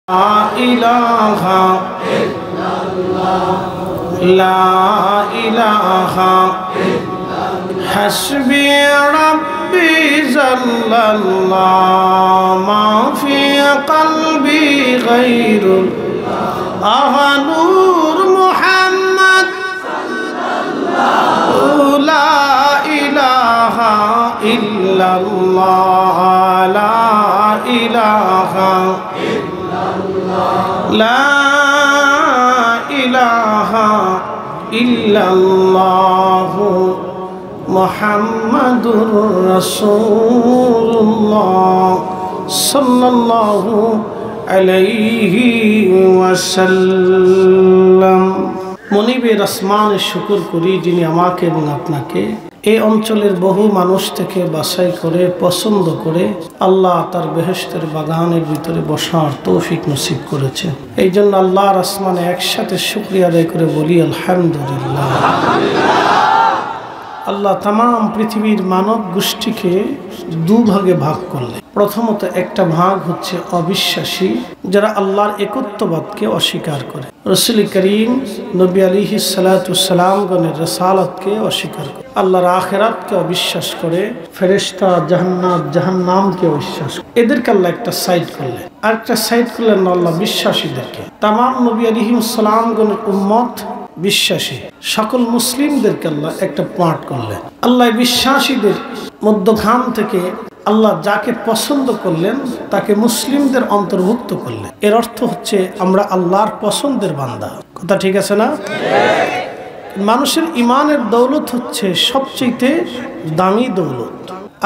لا إله إلا الله لا إله إلا الله حسبي ربي جل الله ما في قلبي غير الله نور محمد صلى الله لا إله إلا الله لا إله لا إله إلا الله محمد رسول الله صلى الله عليه وسلم মনিবের আসমানে শুকর করি যিনি আমাকে এবং আপনাকে এই অঞ্চলের বহু মানুষ থেকে বাছাই করে পছন্দ করে আল্লাহ তার বেহেশতের বাগানের ভিতরে বসার তৌফিক নসিব করেছে। এই জন্য আল্লাহর আসমানে একসাথে শুকরিয়া আদায় করে বলি আলহামদুলিল্লাহ। আল্লাহ তামাম পৃথিবীর মানব গোষ্ঠীকে দুভাগে ভাগ করলেন। প্রথমত একটা ভাগ হচ্ছে অবিশ্বাসী, যারা আল্লাহর একত্ববাদকে অস্বীকার করে, রাসূল করিম নবী আলাইহিস সালাতু ওয়াসসালাম গণের রিসালাতকে অস্বীকার করে, আল্লাহর আখিরাতকে অবিশ্বাস করে, ফেরেশতা, জান্নাত, জাহান্নামকে অবিশ্বাস করে। এদেরকে আল্লাহ একটা সাইড করলেন। আরেকটা সাইড করলেন আল্লাহ বিশ্বাসীদেরকে। তামাম নবী আলাইহিস সালাম গণের উম্মত বিশ্বাসী সকল মুসলিমদেরকে আল্লাহ একটা পার্ট করলেন। আল্লাহ বিশ্বাসীদের মধ্যখান থেকে আল্লাহ যাকে পছন্দ করলেন তাকে মুসলিমদের অন্তর্ভুক্ত করলেন। এর অর্থ হচ্ছে আমরা আল্লাহর পছন্দের বান্দা। কথা ঠিক আছে না? মানুষের ইমানের দৌলত হচ্ছে সবচেয়ে দামি দৌলত।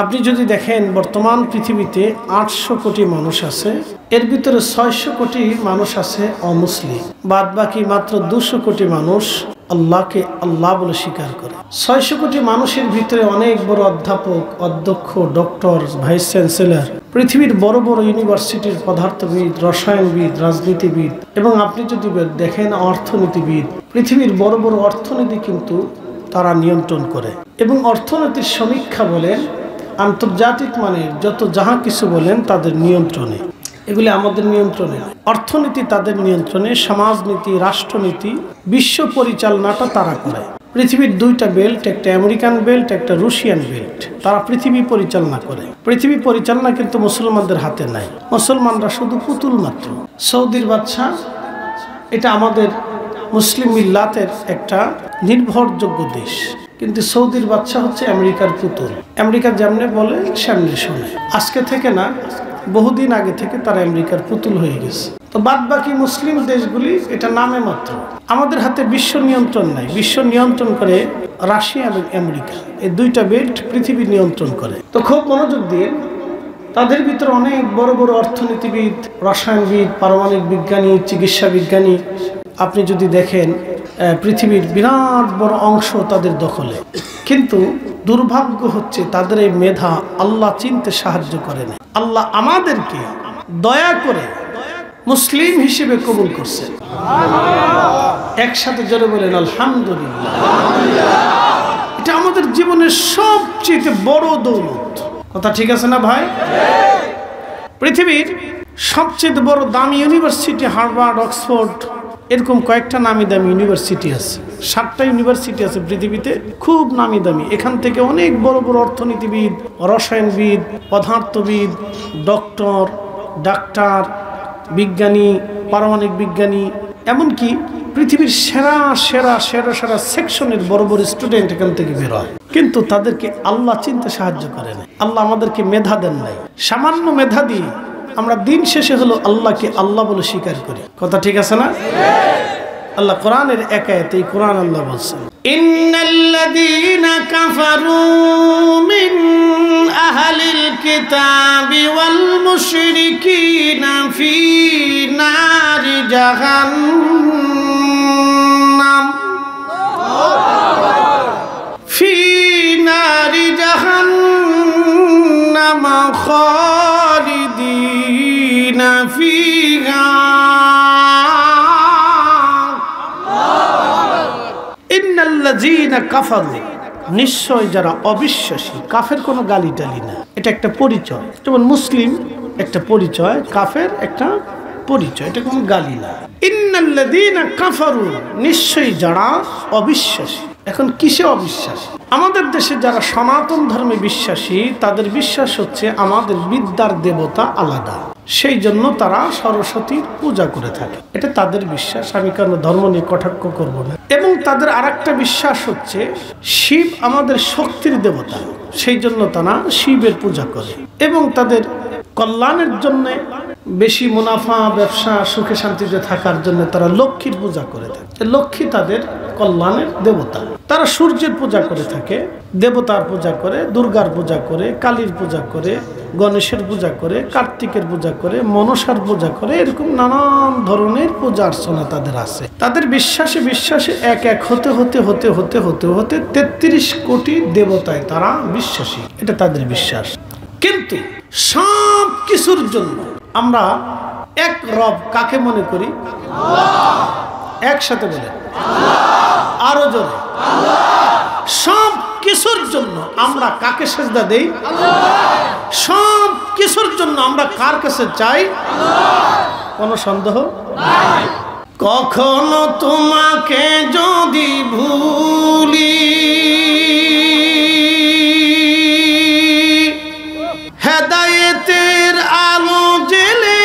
আপনি যদি দেখেন বর্তমান পৃথিবীতে 800 কোটি মানুষ আছে, এর ভিতরে 600 কোটি মানুষ আছে অমুসলিম, বাদ বাকি মাত্র 200 কোটি মানুষ আল্লাহকে আল্লাহ বলে স্বীকার করে। 600 কোটি মানুষের ভিতরে অনেক বড় অধ্যাপক, অধ্যক্ষ, ডক্টর, ভাইস চ্যান্সেলর, পৃথিবীর বড় বড় ইউনিভার্সিটির পদার্থবিদ, রসায়নবিদ, রাজনীতিবিদ এবং আপনি যদি দেখেন অর্থনীতিবিদ, পৃথিবীর বড় বড় অর্থনীতি কিন্তু তারা নিয়ন্ত্রণ করে। এবং অর্থনীতির সমীক্ষা বলেন, আন্তর্জাতিক মানের যত যাহা কিছু বলেন তাদের নিয়ন্ত্রণে। এগুলি আমাদের নিয়ন্ত্রণে নয়, অর্থনীতি তাদের নিয়ন্ত্রণে, সমাজনীতি, রাষ্ট্রনীতি, বিশ্ব পরিচালনাটা তারা করে। পৃথিবীর 2টা বেল্ট, একটা আমেরিকান বেল্ট, একটা রুশিয়ান বেল্ট, তারা পৃথিবী পরিচালনা করে। পৃথিবী পরিচালনা কিন্তু মুসলমানদের হাতে নাই, মুসলমানরা শুধু পুতুল মাত্র। সৌদির বাদশা এটা আমাদের মুসলিম মিল্লাতের একটা নির্ভরযোগ্য দেশ, কিন্তু সৌদির বাদশা হচ্ছে আমেরিকার পুতুল। আমেরিকা যেমনে বলে সেমনি শোনে। আজকে থেকে না, বহুদিন আগে থেকে তারা আমেরিকার পুতুল হয়ে গেছে। তো বাদ বাকি মুসলিম দেশগুলি এটা নামে মাত্র। আমাদের হাতে বিশ্ব নিয়ন্ত্রণ নাই, বিশ্ব নিয়ন্ত্রণ করে রাশিয়া এবং আমেরিকা। এই 2টা বেল্ট পৃথিবী নিয়ন্ত্রণ করে। তো খুব মনোযোগ দিয়ে, তাদের ভিতরে অনেক বড় বড় অর্থনীতিবিদ, রসায়নবিদ, পারমাণবিক বিজ্ঞানী, চিকিৎসা বিজ্ঞানী আপনি যদি দেখেন, পৃথিবীর বিরাট বড় অংশ তাদের দখলে। কিন্তু দুর্ভাগ্য হচ্ছে তাদের এই মেধা আল্লাহ চিনতে সাহায্য করে না। আল্লাহ আমাদেরকে দয়া করে মুসলিম হিসেবে কবুল করছেন। একসাথে জোরে বলেন আলহামদুলিল্লাহ। এটা আমাদের জীবনের সবচেয়ে বড় দৌলত। কথা ঠিক আছে না ভাই? পৃথিবীর সবচেয়ে বড় দামি ইউনিভার্সিটি হার্ভার্ড, অক্সফোর্ড, এরকম কয়েকটা নামি দামি ইউনিভার্সিটি আছে। 7টা ইউনিভার্সিটি আছে পৃথিবীতে, খুব নামি দামি। এখান থেকে অনেক বড় বড় অর্থনীতিবিদ, রসায়নবিদ, পদার্থবিদ, ডক্টর, ডাক্তার, বিজ্ঞানী, পারমাণবিক বিজ্ঞানী, এমনকি পৃথিবীর সেরা সেরা সেরা সেরা সেকশনের বড় বড় স্টুডেন্ট এখান থেকে বের হয়। কিন্তু তাদেরকে আল্লাহ চিনতে সাহায্য করে না। আল্লাহ আমাদেরকে মেধা দেন নাই। সামান্য মেধা দিয়ে আমরা দিন শেষে হলো আল্লাহকে আল্লাহ বলে স্বীকার করি। কথা ঠিক আছে না? আল্লাহ কোরআনের এক আয়াতে, এই কোরআন আল্লাহ বলছেন, ইন্নাল্লাযীনা কাফারু মিন আহলিল কিতাবি ওয়াল মুশরিকিনা ফি নারি জাহান্নাম ফি নারি জাহান্নাম খালিদিনা ফিহা ইন্নাল্লাযীনা কাফারু, নিশ্চয় যারা অবিশ্বাসী। কাফের কোনো গালি টালি না, এটা একটা পরিচয়। যেমন মুসলিম একটা পরিচয়, কাফের একটা পরিচয়, এটা কোনো গালি না। ইন্নাল্লাযীনা কাফারু, নিশ্চয়ই যারা অবিশ্বাসী। এখন কিসে অবিশ্বাসী? আমাদের দেশে যারা সনাতন ধর্মে বিশ্বাসী তাদের বিশ্বাস হচ্ছে আমাদের বিদ্যার দেবতা আলাদা, সেই জন্য তারা সরস্বতীর পূজা করে থাকে, এটা তাদের বিশ্বাস। আমি কেন ধর্ম নিয়ে কটাক্ষ করবো না। এবং তাদের আরেকটা বিশ্বাস হচ্ছে শিব আমাদের শক্তির দেবতা, সেই জন্য তারা শিবের পূজা করে। এবং তাদের কল্যাণের জন্য, বেশি মুনাফা, ব্যবসা, সুখে শান্তিতে থাকার জন্য তারা লক্ষ্মীর পূজা করে থাকে। লক্ষ্মী তাদের কল্যাণের দেবতা। তারা সূর্যের পূজা করে থাকে, দেবতার পূজা করে, দুর্গার পূজা করে, কালীর পূজা করে, গণেশের পূজা করে, কার্তিকের পূজা করে, মনসার পূজা করে। এরকম নানান ধরনের পূজা অর্চনা তাদের আছে। তাদের বিশ্বাসে বিশ্বাসে এক এক হতে হতে হতে হতে হতে হতে 33 কোটি দেবতায় তারা বিশ্বাসী, এটা তাদের বিশ্বাস। কিন্তু সব কিছুর জন্য আমরা এক রব কাকে মনে করি? একসাথে বলে আরো জোরে। সব কিছুর জন্য আমরা কাকে সেজদা দেই? সব কিছুর জন্য আমরা কার কাছে চাই? কোনো সন্দেহ নাই। কখনো তোমাকে যদি ভুলি, হেদায়েতের আলো জেলে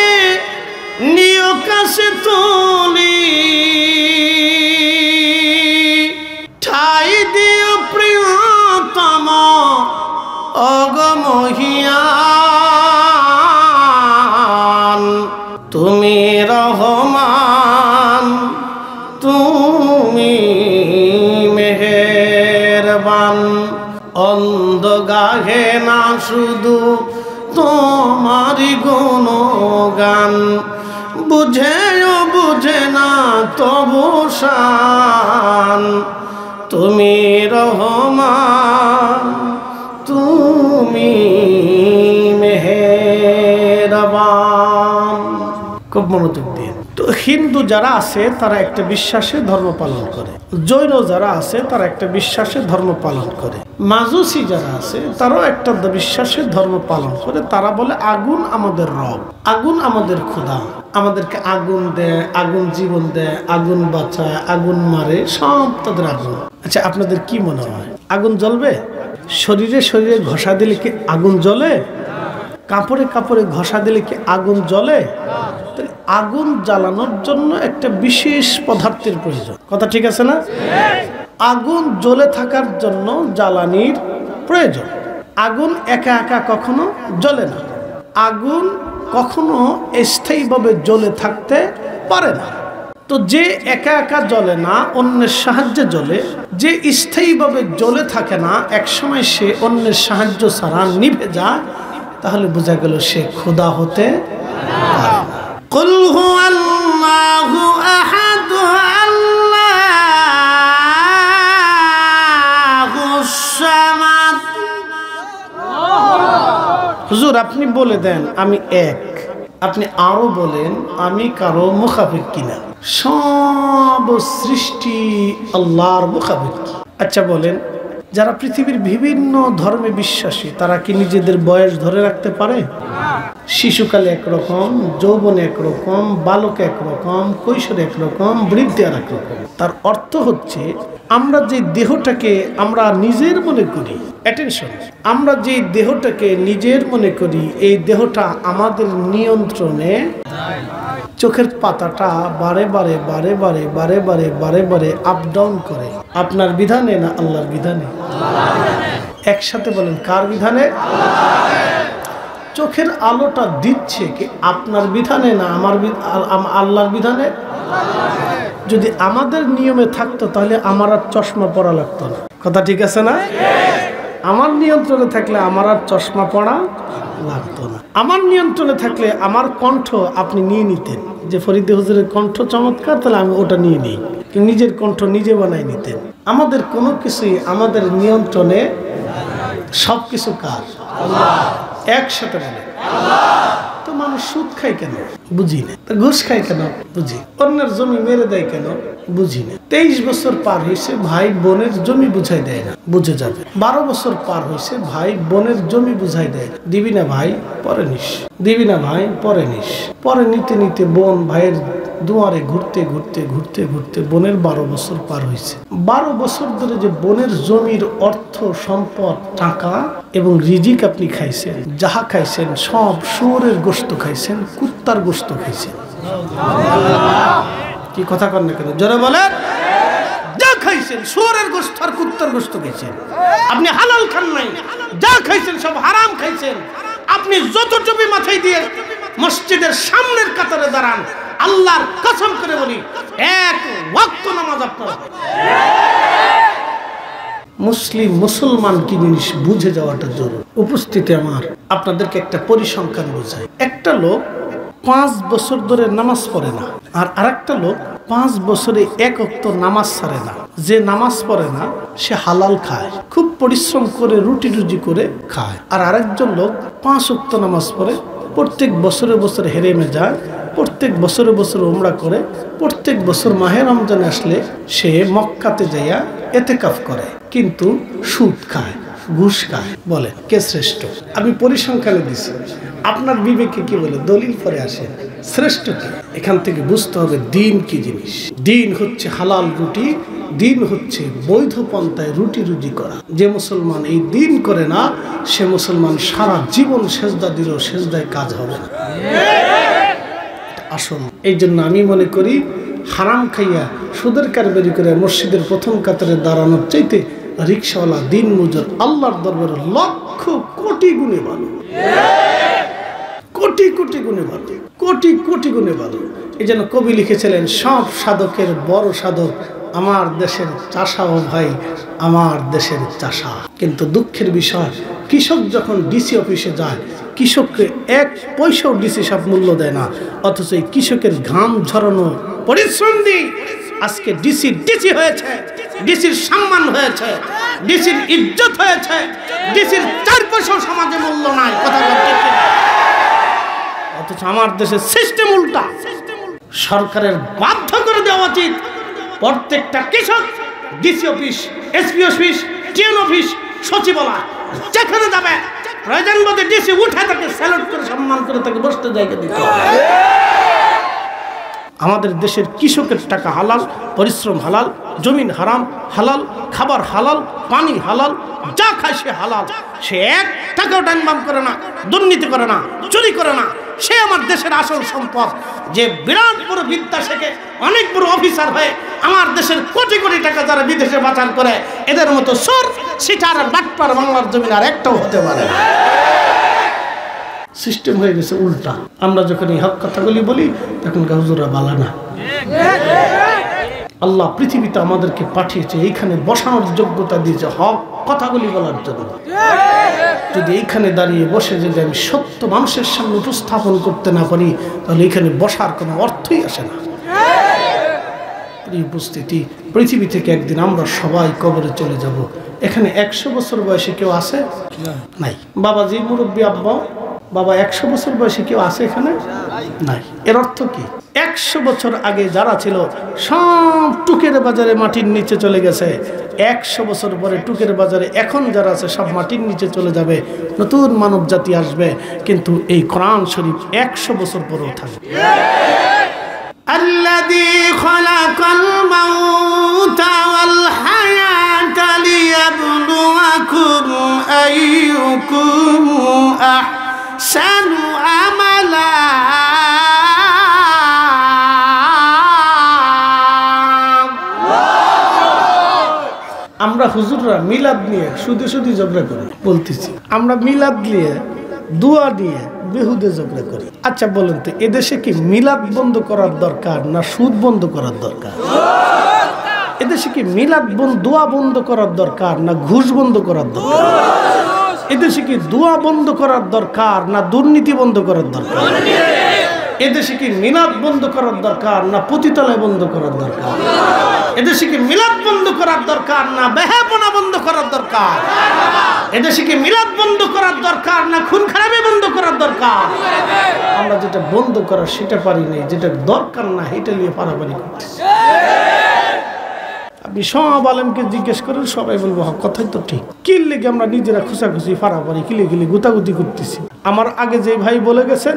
নিয় কাছে তুলি, ঠাই দিও প্রিয়তম অগমহিয়ান, তুমি রহমান, তুমি মেহেরবান। অন্ধ গাহে না শুধু তোমারি গুণগান, বুঝেও বুঝে না তবু শান, তুমি রহমান, তুমি মেহেরবান। খুব মনোযোগ দিয়ে। তো হিন্দু যারা আছে তারা একটা বিশ্বাসে ধর্ম পালন করে, জৈন যারা আছে তারা একটা বিশ্বাসে ধর্ম পালন করে, মাজুসি যারা আছে তারাও একটা বিশ্বাসে ধর্ম পালন করে। তারা বলে আগুন আমাদের রব, আগুন আমাদের খোদা, আমাদেরকে আগুন দেয়, আগুন জীবন দেয়, আগুন বাঁচায়, আগুন মারে, সব তাদের আগুন। আচ্ছা, আপনাদের কি মনে হয় আগুন জ্বলবে? শরীরে শরীরে ঘষা দিলে কি আগুন জ্বলে? কাপড়ে কাপড়ে ঘষা দিলে কি আগুন জ্বলে? আগুন জ্বালানোর জন্য একটা বিশেষ পদার্থের প্রয়োজন। কথা ঠিক আছে না? আগুন জ্বলে থাকার জন্য জ্বালানির প্রয়োজন। আগুন একা একা কখনো জ্বলে না, আগুন কখনো স্থায়ীভাবে জ্বলে থাকতে পারে না। তো যে একা একা জ্বলে না, অন্যের সাহায্যে জ্বলে, যে স্থায়ীভাবে জ্বলে থাকে না, একসময় সে অন্যের সাহায্য ছাড়া নিভে যায়, তাহলে বোঝা গেল সে খোদা হতে পারে না। কুল হুয়াল্লাহু আহাদ আল্লাহুস সামাদ। হুজুর আপনি বলে দেন আমি এক, আপনি আরো বলেন আমি কারো মুখাফিক কিনা? সব সৃষ্টি আল্লাহর মুখাফিক। আচ্ছা বলেন, যারা পৃথিবীর বিভিন্ন ধর্মে বিশ্বাসী তারা কি নিজেদের বয়স ধরে রাখতে পারে? শিশুকালে একরকম, যৌবনে একরকম, বালকে একরকম, কৈশোরে একরকম, বৃদ্ধি আর একরকম। তার অর্থ হচ্ছে আমরা যে দেহটাকে আমরা নিজের মনে করি, অ্যাটেনশন, আমরা যে দেহটাকে নিজের মনে করি, এই দেহটা আমাদের নিয়ন্ত্রণে। চোখের পাতাটা বারে বারে বারে বারে বারে বারে বারে বারে আপ ডাউন করে, আপনার বিধানে না আল্লাহর বিধানে? একসাথে বলেন, কার বিধানে? চোখের আলোটা দিচ্ছে কি আপনার বিধানে না আল্লাহর বিধানে? যদি আমাদের নিয়মে থাকতো তাহলে আমার আর চশমা পরা লাগতো না। কথা ঠিক আছে না? আমার নিয়ন্ত্রণে থাকলে আমার আর চশমা পরা লাগতো না। আমার নিয়ন্ত্রণে থাকলে আমার কণ্ঠ আপনি নিয়ে নিতেন, যে ফরিদে হুজুরের কণ্ঠ চমৎকার, তাহলে আমি ওটা নিয়ে নিই। নিজের কণ্ঠ নিজে বানাই নিতেন। আমাদের কোনো কিছুই আমাদের নিয়ন্ত্রণে। সব কিছু কার? একসাথে বলে। তো মানুষ সুদ খায় কেন? বুঝি না। তা ঘুষ খায় কেন? বুঝি। অন্যের জমি মেরে দেয় কেন? বুঝি না। 23 বছর পার হয়েছে, ভাই বোনের জমি বুঝাই দেয় না, বুঝে যাবে। 12 বছর পার হয়েছে, ভাই বোনের জমি বুঝাই দেয় না, দিবি না ভাই পরে নিস, দিবি না ভাই পরে নিস। পরে নিতে নিতে বোন ভাইয়ের দুয়ারে ঘুরতে ঘুরতে ঘুরতে ঘুরতে বোনের 12 বছর পার হয়েছে। 12 বছর ধরে যে বোনের জমির অর্থ সম্পদ টাকা এবং রিজিক আপনি খাইছেন, যাহা খাইছেন সব শুয়োরের গোশত খাইছেন, কুত্তার গোশত খাইছেন। কি কথা কন না কেন? জোরে বলেন। যা খাইছেন শুয়োরের গোশত আর কুত্তার গোশত খাইছেন। আপনি হালাল খান নাই, যা খাইছেন সব হারাম খাইছেন। আপনি যত টুপি মাথায় দিয়ে মসজিদের সামনের কাতারে দাঁড়ান, আল্লাহর কসম করে বলি এক ওয়াক্ত নামাজ আপনার। মুসলমান কি জিনিস বুঝে যাওয়াটা জরুরি। উপস্থিতি আমার আপনাদেরকে একটা পরিসংখ্যান বোঝায়। একটা লোক 5 বছর ধরে নামাজ পড়ে না, আর আরেকটা লোক 5 বছরে এক ওয়াক্ত নামাজ ছাড়ে না। যে নামাজ পড়ে না সে হালাল খায়, খুব পরিশ্রম করে রুটি রুজি করে খায়। আর আরেকজন লোক 5 ওয়াক্ত নামাজ পড়ে, প্রত্যেক বছরে বছরে হেরেমে যায়, প্রত্যেক বছরে বছরে উমরা করে, প্রত্যেক বছর মাহে রমজান আসলে সে মক্কাতে যাইয়া এতেকাফ করে, কিন্তু সুদ খায়, ঘুষ খায়। বলে কে শ্রেষ্ঠ? আমি পরিসংখ্যানে দিছি, আপনার বিবেকে কি বলে? দলিল পরে আসে, শ্রেষ্ঠ কি? এখান থেকে বুঝতে হবে দিন কি জিনিস। দিন হচ্ছে হালাল রুটি, দিন হচ্ছে বৈধ পন্থায় রুটি রুজি করা। যে মুসলমান এই দিন করে না, সে মুসলমান সারা জীবন সেজদা দিলেও সেজদায় কাজ হবে না। আসল এই জন্য আমি মনে করি হারাম খাইয়া সুদের কারবারি করে মসজিদের প্রথম কাতারে দাঁড়ানোর চাইতে রিক্সাওয়ালা দিন মজুর আল্লাহর দরবারে লক্ষ কোটি গুণে ভালো, কোটি কোটি গুণে ভালো, কোটি কোটি গুণে ভালো। এই জন্য কবি লিখেছিলেন, সব সাধকের বড় সাধক আমার দেশের চাষা ও ভাই, আমার দেশের চাষা। কিন্তু দুঃখের বিষয়, কৃষক যখন ডিসি অফিসে যায়, কৃষককে 1 পয়সাও ডিসি সাহেব মূল্য দেয় না, অথচ এই কৃষকের ঘাম ঝরানো পরিশ্রম দিয়ে আজকে ডিসি হয়েছে, ডিসির সম্মান হয়েছে, ডিসির ইজ্জত হয়েছে, ডিসির 4 পয়সাও সমাজে মূল্য নাই। কথা বলতে, অথচ আমার দেশের সিস্টেম উল্টা। সরকারের বাধ্য করে দেওয়া উচিত প্রত্যেকটা কৃষক DC office, SP office, TN office, সচিবালয় যেখানে যাবে প্রয়োজন বোধে ডিসি উঠে তাকে স্যালুট করে সম্মান করে তাকে বসতে জায়গা দিতে হবে। আমাদের দেশের কৃষকের টাকা হালাল, পরিশ্রম হালাল, জমিন হারাম হালাল, খাবার হালাল, পানি হালাল, যা খায় সে হালাল। সে 1 টাকাও ডাইনবাম করে না, দুর্নীতি করে না, চুরি করে না। সে আমার দেশের আসল সম্পদ। যে বিরাট বড় বিদ্যা শেখে, অনেক বড় অফিসার হয়ে আমার দেশের কোটি কোটি টাকা যারা বিদেশে পাচার করে, এদের মতো চোর, সিটার আর বাটপার বাংলার জমিন আর একটাও হতে পারে না। সিস্টেম হয়ে গেছে উল্টা। আমরা যখন এই হক কথাগুলি বলি তখন হুজুররা বালা না। আল্লাহ পৃথিবীতে আমাদেরকে পাঠিয়েছে, এইখানে বসানোর যোগ্যতা দিয়েছে হক কথাগুলি বলার জন্য। যদি এইখানে দাঁড়িয়ে বসে যদি আমি সত্য মানুষের সামনে উপস্থাপন করতে না পারি, তাহলে এখানে বসার কোনো অর্থই আসে না। উপস্থিতি, পৃথিবী থেকে একদিন আমরা সবাই কবরে চলে যাব। এখানে 100 বছর বয়সে কেউ আছে? নাই। বাবাজি, মুরব্বী আব্বা, বাবা 100 বছর বয়সে কেউ আছে এখানে? নাই। এর অর্থ কি? 100 বছর আগে যারা ছিল সব টুকের বাজারে মাটির নিচে চলে গেছে। 100 বছর পরে টুকের বাজারে এখন যারা আছে সব মাটির নিচে চলে যাবে, নতুন মানব জাতি আসবে। কিন্তু এই কোরআন শরীফ 100 বছর পরেও থাকবে। আল্লাযী খালাকাল মাউতা ওয়াল হায়াতা লিয়াবলুয়াকুম আইয়ুকুম আহসানু আমালা। আমরা হুজুররা মিলাদ নিয়ে শুধু শুধু ঝগড়া করি। বলতেছি আমরা মিলাদ নিয়ে, দোয়া নিয়ে বেহুদে ঝগড়া করি। আচ্ছা বলেন তো, এদেশে কি মিলাদ বন্ধ করার দরকার না সুদ বন্ধ করার দরকার? এদেশে কি মিলাদ দোয়া বন্ধ করার দরকার না ঘুষ বন্ধ করার দরকার? এদেশে কি দোয়া বন্ধ করার দরকার না দুর্নীতি বন্ধ করার দরকার? এদেশে কি মিলাদ বন্ধ করার দরকার না পতিতালয় বন্ধ করার দরকার? এদেশে কি মিলাদ বন্ধ করার দরকার না বেহাপনা বন্ধ করার দরকার? এদেশে কি মিলাদ বন্ধ করার দরকার না খুন খারাপি বন্ধ করার দরকার? আমরা যেটা বন্ধ করার সেটা পারি নাই, যেটা দরকার না সেটা নিয়ে পারাপারি করতেছি। আপনি সব আলেমকে জিজ্ঞেস করেন, সবাই বলবো কথাই তো ঠিক। কি লেগে আমরা নিজেরা খুশাখুশি পারাপারি কিলে কিলে গুতাগুতি করতেছি? আমার আগে যে ভাই বলে গেছেন,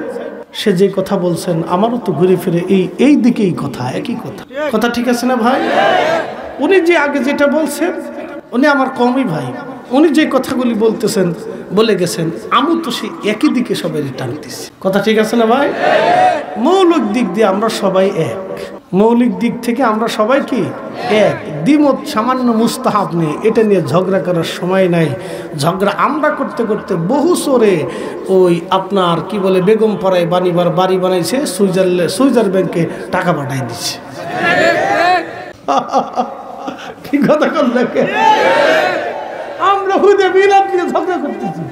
সে যে কথা বলছেন আমারও তো ঘুরে ফিরে এই দিকেই কথা, একই কথা। কথা ঠিক আছে না ভাই? উনি যে আগে যেটা বলছেন, উনি আমার কমই ভাই, উনি যে কথাগুলি বলতেছেন বলে গেছেন, আমি তো সেই একই দিকে সবাই টানতেছি। কথা ঠিক আছে না ভাই? মৌলিক দিক দিয়ে আমরা সবাই এক, মৌলিক দিক থেকে আমরা সবাই কি এক। দ্বিমত সামান্য মুস্তাহাব নেই, এটা নিয়ে ঝগড়া করার সময় নাই। ঝগড়া আমরা করতে করতে বহু সরে ওই আপনার কি বলে বেগম পাড়ায় বানিবার বাড়ি বানাইছে, সুইজার ব্যাংকে টাকা পাঠাই দিচ্ছে। কি কথা করলে? আমরা হুদে মিলাদ নিয়ে ঝগড়া করতেছি,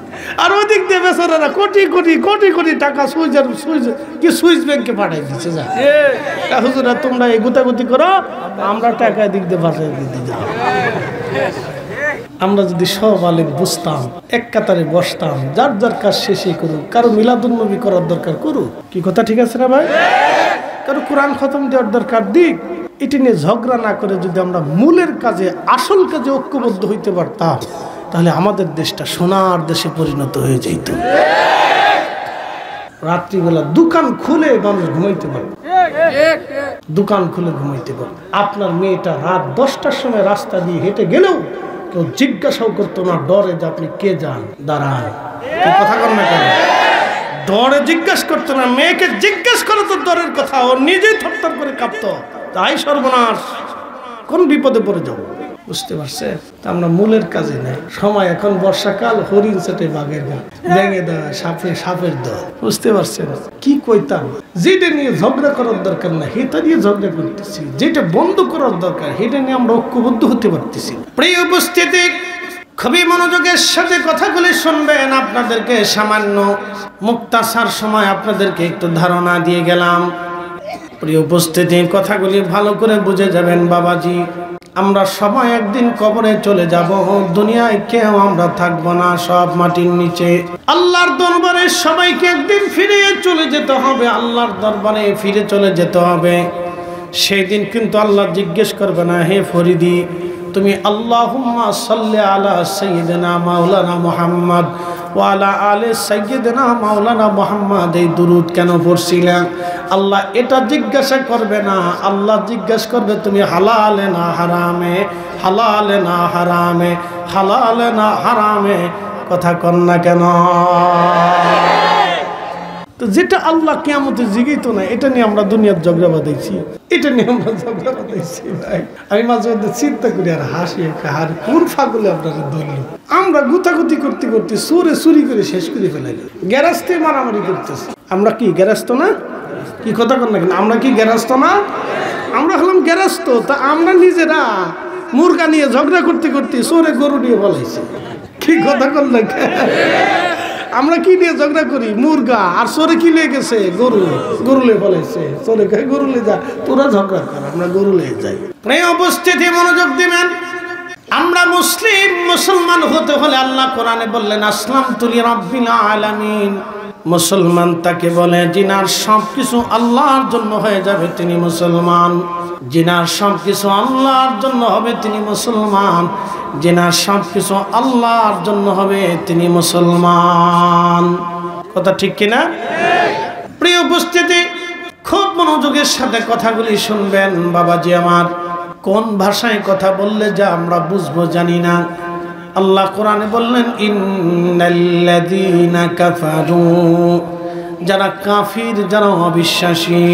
আর ওই দিক দিয়ে বেচারারা কোটি কোটি কোটি কোটি টাকা সুইস ব্যাংকে পাঠাই দিচ্ছে। যা হুজুরা তোমরা এই গুতাগুতি করো, আমরা টাকা দিক দিয়ে বাঁচাই দিতে যাও। আমরা যদি সব আলেম বুঝতাম, এক কাতারে বসতাম, যার যার কাজ শেষে করুক, কারো মিলাদুন্নবী করার দরকার করুক। কি কথা ঠিক আছে না ভাই? কারো কোরআন খতম দেওয়ার দরকার দিক। এটি নিয়ে ঝগড়া না করে যদি আমরা মূলের কাজে, আসল কাজে ঐক্যবদ্ধ হইতে পারতাম, তাহলে আমাদের দেশটা সোনার দেশে পরিণত হয়ে যেত। রাত্রিবেলা দোকান খুলে মানুষ ঘুমাইতে পারবে, দোকান খুলে ঘুমাইতে পারবে। আপনার মেয়েটা রাত 10টার সময় রাস্তা দিয়ে হেঁটে গেলেও কেউ জিজ্ঞাসাও করতো না, ডরে যে আপনি কে যান, দাঁড়ান। কথা কর না কেন? ডরে জিজ্ঞাসা করতো না। মেয়েকে জিজ্ঞেস করে তো দরের কথা, ও নিজেই থরথর করে কাঁপতো, তাই সর্বনাশ, কোন বিপদে পড়ে যাবো। বুঝতে পারছে? আমরা মূলের কাজে নেই সময়। এখন বর্ষাকাল, হরিণ সেটে বাঘের গা, ব্যাঙে দেওয়া সাপের দল। বুঝতে পারছেন কি কইতাম? যেটা নিয়ে ঝগড়া করার দরকার না সেটা নিয়ে ঝগড়া করতেছি, যেটা বন্ধ করার দরকার সেটা নিয়ে আমরা ঐক্যবদ্ধ হতে পারতেছি। প্রিয় উপস্থিতি, খুবই মনোযোগের সাথে কথাগুলি শুনবেন। আপনাদেরকে সামান্য মুক্তাসার সময় আপনাদেরকে একটু ধারণা দিয়ে গেলাম। প্রিয় উপস্থিতি, কথাগুলি ভালো করে বুঝে যাবেন বাবাজি। আমরা সবাই একদিন কবরে চলে যাব, দুনিয়ায় কেউ আমরা থাকবো না, সব মাটির নিচে। আল্লাহর দরবারে সবাইকে একদিন ফিরে চলে যেতে হবে, আল্লাহর দরবারে ফিরে চলে যেতে হবে। সেই দিন কিন্তু আল্লাহ জিজ্ঞেস করবে না, হে ফরিদি তুমি আল্লাহুম্মা সাল্লি আলা সাইয়্যিদিনা মাওলানা মুহাম্মদ ওয়া আলা আলি সাইয়্যিদিনা মাওলানা মুহাম্মদ এই দুরূদ কেন পড়ছিলা। আল্লাহ এটা জিজ্ঞাসা করবে না। আল্লাহ জিজ্ঞাসা করবে তুমি হালালে না হারামে, হালালে না হারামে, হালালে না হারামে কথা কর না কেন? তো যেটা আল্লাহ কিয়ামতে জিগাইতো না, এটা নিয়ে আমরা দুনিয়ার ঝগড়া বাঁধাইছি, এটা নিয়ে আমরা ঝগড়া বাঁধাইছি। ভাই আমি মাঝে মধ্যে চিন্তা করি আর হাসি, আর কোন ফাগুলে আপনারা ধরল। আমরা গুতাগুতি করতে করতে সুরে চুরি করে শেষ করে ফেলাই, গ্যারাস্তে মারামারি করতেছি। আমরা কি গ্যারাস্ত না? কি কথা কর না কেন? আমরা কি গ্যারাস্ত না? আমরা হলাম গ্যারাস্ত। তা আমরা নিজেরা মুরগা নিয়ে ঝগড়া করতে করতে সোরে গরু নিয়ে বলাইছি। কি কথা কর না? আমরা কি নিয়ে ঝগড়া করি? মুরগা। আর সোরে কি লেগে গেছে? গরু। গরু লে বলাইছে, সোরে খাই গরু লে যা, তোরা ঝগড়া কর, আমরা গরু লে যাই। প্রিয় উপস্থিতি, মনোযোগ দিবেন। আমরা মুসলমান হতে হলে আল্লাহ কোরআনে বললেন আসলামতু লিরাব্বিল আলামিন। মুসলমান তাকে বলে যিনার সবকিছু আল্লাহর জন্য হয়ে যাবে তিনি মুসলমান। যিনার সবকিছু আল্লাহর জন্য হবে তিনি মুসলমান। যিনার সবকিছু আল্লাহর জন্য হবে তিনি মুসলমান। কথা ঠিক কিনা? প্রিয় উপস্থিতি, খুব মনোযোগের সাথে কথাগুলি শুনবেন বাবাজি আমার। কোন ভাষায় কথা বললে যা আমরা বুঝবো জানি না। আল্লাহ কোরআনে বললেন ইন্নাল্লাযীনা কাফারু, যারা কাফির, যারা অবিশ্বাসী,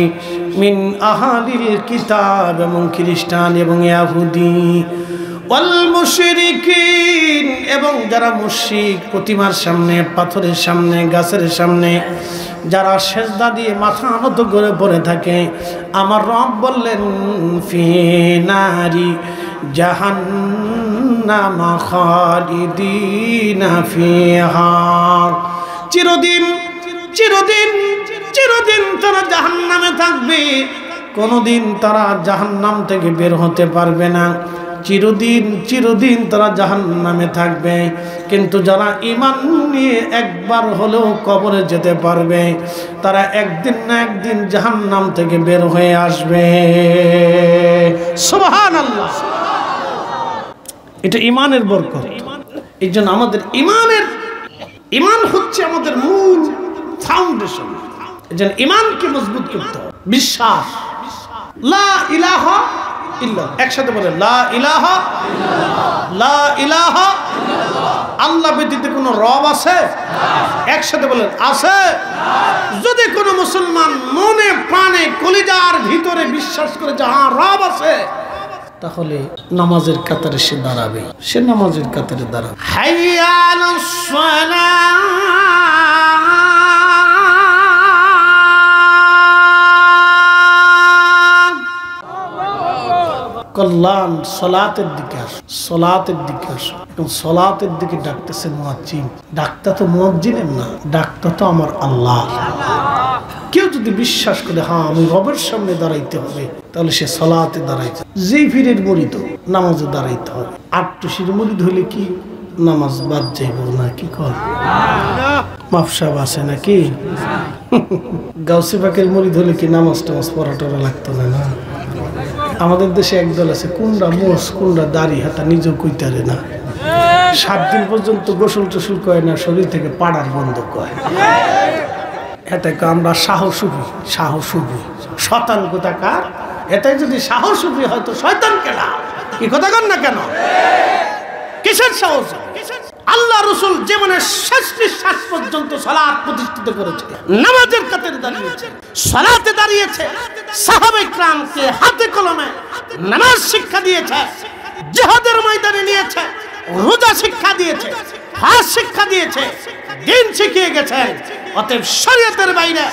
মিন আহালিল কিতাব, এবং খ্রিস্টান এবং ইহুদি, ওয়াল মুশরিকিন, এবং যারা মুশরিক, প্রতিমার সামনে, পাথরের সামনে, গাছের সামনে যারা সেজদা দিয়ে মাথা নত করে পড়ে থাকে, আমার রব বললেন ফি নারি জাহান্নাম খালিদিনা ফিহা, চিরদিন চিরদিন চিরদিন তারা জাহান্নামে থাকবে, কোনোদিন তারা জাহান্নাম থেকে বের হতে পারবে না, চিরদিন তারা জাহান্নামে থাকবে। কিন্তু যারা ঈমান নিয়ে একবার হলেও কবরে যেতে পারবে, তারা একদিন না একদিন জাহান্নাম থেকে বের হয়ে আসবে। সুবহানাল্লাহ। এটা ঈমানের বরকত। এই জন্য আমাদের ঈমান হচ্ছে আমাদের মূল ফাউন্ডেশন। এই জন্য ঈমানকে মজবুত করতে হবে। বিশ্বাস, লা ইলাহা ইল্লাল্লাহ, একসাথে বলেন লা ইলাহা ইল্লাল্লাহ, লা ইলাহা ইল্লাল্লাহ। আল্লাহ ব্যতীত কোনো রব আছে? একসাথে বলেন আছে। যদি কোনো মুসলমান মনে প্রাণে কলিজার ভিতরে বিশ্বাস করে যে হ্যাঁ রব আছে, তাহলে নামাজের কাতারে সে দাঁড়াবে, সে নামাজের কাতারে দাঁড়াবে। হাইয়া আলাস সালাহ, কল্যাণ, সলাতের দিকে আস, সলাতের দিকে আস। এবং সলাতের দিকে ডাকতেছে মুয়াজ্জিন। ডাকটা তো মুয়াজ্জিনের না, ডাকটা তো আমার আল্লাহ। কেউ যদি বিশ্বাস করে হ্যাঁ আমি রবের সামনে দাঁড়াইতে হবে, তাহলে সে সলাতে দাঁড়াইতে। যেই পীরের মুরিদ নামাজে দাঁড়াইতে হবে। আটটুসির মুরিদ হলে কি নামাজ বাদ যাইব না? কি কর মাফসাব আছে নাকি? গাউসে পাকের মুরিদ হলে কি নামাজ টামাজ পড়া টরা লাগতো না? না, আমাদের দেশে একদল আছে কোনরা মোষ কোনরা দাড়ি হাতা নিজেও কইতারে না, 7 দিন পর্যন্ত গোসল টোসল করে না, শরীর থেকে পাড়ার বন্ধ করে। এটাকে আমরা সাহসুবি, সাহসুবি শয়তান কোথাকার। এটাই যদি সাহসুবি হয়তো শয়তান কেনা, কি কথা কন না কেন? কিসের সাহস? আল্লাহ রাসূল জীবনে শেষ নিঃশ্বাস পর্যন্ত সালাত প্রতিষ্ঠিত করেছে, নামাজের কাতারে দাঁড়িয়েছে, সালাতে দাঁড়িয়েছে, সাহাবায়ে কিরামকে হাতে কলমে নামাজ শিক্ষা দিয়েছে, জিহাদের ময়দানে নিয়েছে, রোজা শিক্ষা দিয়েছে, হজ শিক্ষা দিয়েছে, দ্বীন শিখিয়ে গেছেন। অতএব শরীয়তের বাইরে,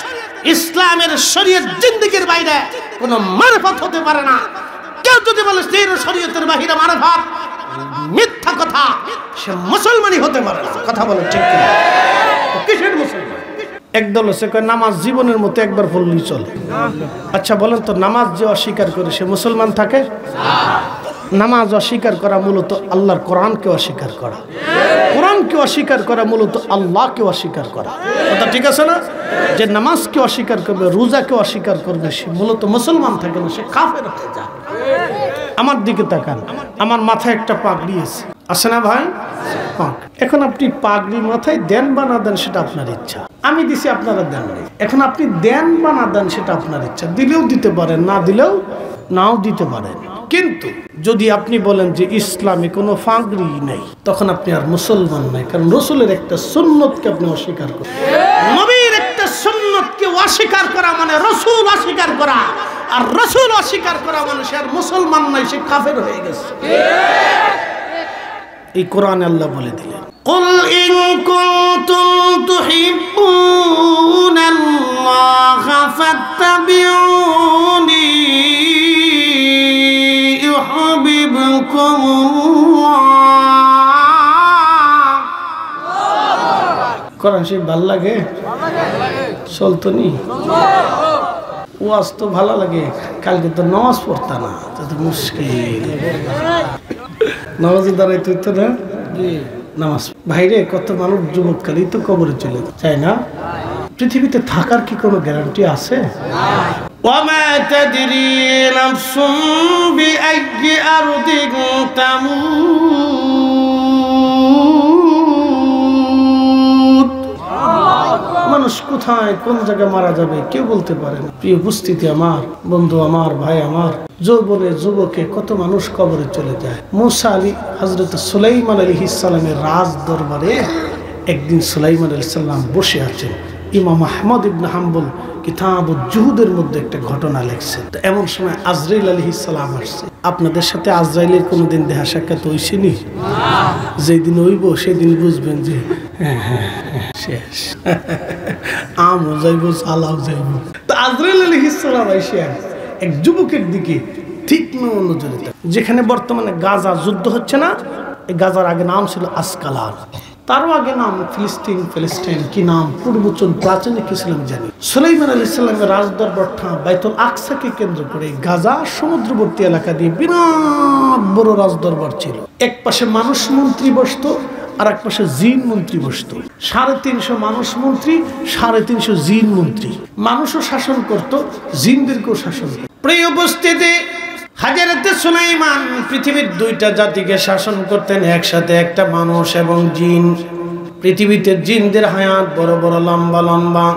ইসলামের শরীয়ত জিন্দেগির বাইরে কোনো মারফত হতে পারে না। কেউ যদি বলে শরীয়তের বাইরে মারফত, মিথ্যা কথা, সে মুসলমানই হতে পারে না। কথা বলে ঠিক কিনা? কিসের মুসলমান? একদল আছে কয় নামাজ জীবনের মতো একবার পড়লেই চলে। আচ্ছা বলেন তো, নামাজ যে অস্বীকার করে সে মুসলমান থাকে? নামাজ অস্বীকার করা মূলত আল্লাহর কোরআনকে অস্বীকার করা, কোরআনকে অস্বীকার করা মূলত আল্লাহকে অস্বীকার করা। কথা ঠিক আছে না? যে নামাজকে অস্বীকার করবে, রোজাকে অস্বীকার করবে, সে মূলত মুসলমান থাকে না, সে কাফের হয়ে যায়। আমার দিকে তাকান, আমার মাথায় একটা পাগড়ি আছে না ভাই? এখন আপনি পাগড়ি মাথায় দেন বা না দেন সেটা আপনার ইচ্ছা। আমি দিছি, আপনারা দেন নাই। এখন আপনি দেন বা না দেন সেটা আপনার ইচ্ছা। দিলেও দিতে পারেন, না দিলেও নাও দিতে পারেন। কিন্তু যদি আপনি বলেন যে ইসলামে কোনো পাগড়ি নেই, তখন আপনি আর মুসলমান নাই। কারণ রসুলের একটা সুন্নতকে আপনি অস্বীকার করেন। নবীর একটা সুন্নতকে অস্বীকার করা মানে রসুল অস্বীকার করা, আর রসুল অস্বীকার করা মানে সে আর মুসলমান নাই, সে কাফের হয়ে গেছে। এই কোরআনে আল্লাহ বলে দিলেন, কুল ইন কুনতুম তুহিব্বুনাল্লাহা ফাত্তাবিউনি ইউহিব্বুকুমুল্লাহ। কোরআন শরীফ ভাল লাগে? চলতো নি? ওয়াজ তো ভালো লাগে। কালকে তো নামাজ পড়তা না, তো মুশকিল। নামাজে দাঁড়াইতে হইতো না নামাজ। ভাইরে, কত মানুষ যুবককালই তো কবরে চলে যায় না? পৃথিবীতে থাকার কি কোনো গ্যারান্টি আছে? ওয়ামা তাদরি নাফসুম বিআইয়ি আরদিন তামুত। মানুষ কোথায় কোন জায়গায় মারা যাবে কেউ বলতে পারে না। প্রিয় উপস্থিতি, আমার বন্ধু, আমার ভাই, আমার যৌবনে যুবকে কত মানুষ কবরে চলে যায়। মুসা আলী, হযরত সুলাইমান আলাইহিস সালামের রাজ দরবারে একদিন সুলাইমান আলাইহিস সালাম বসে আছেন। ইমাম আহমদ ইবনে হাম্বল কিতাবুজ জুহুদের মধ্যে একটা ঘটনা লিখছে। তো এমন সময় আজরাইল আলাইহিস সালাম আসছে। আপনাদের সাথে আজরাইলের কোনোদিন দেখা সাক্ষাৎ হইছেনি? যেদিন হইব সেদিন বুঝবেন যে শেষ, আমও যাইব, চালাও যাইব। তো আজরাইল আলাইহিস সালাম এসে এক যুবকের দিকে তীক্ষ্ণ নজরে, যেখানে বর্তমানে গাজা যুদ্ধ হচ্ছে না, এই গাজার আগে নাম ছিল আসকালান। তারও আগে নাম ফিলিস্তিন কি নাম পূর্বচন প্রাচীন ইসলাম জানি। সুলাইমান আলাইহিস সালামের রাজদরবারটা বাইতুল আকসাকে কেন্দ্র করে গাজা সমুদ্রবর্তী এলাকা দিয়ে বিরাট বড় রাজদরবার ছিল। এক পাশে মানুষ মন্ত্রী বসতো, আর এক পাশে জিন মন্ত্রী বসতো। 350 মানুষ মন্ত্রী, 350 জিন মন্ত্রী। মানুষও শাসন করত, জিনদেরকেও শাসন করত। প্রিয় উপস্থিতি, হযরত সুলাইমান পৃথিবীর 2টা জাতিকে শাসন করতেন একসাথে, একটা মানুষ এবং জিন। পৃথিবীতে জিনদের হায়াত বড় বড় লম্বা লম্বা।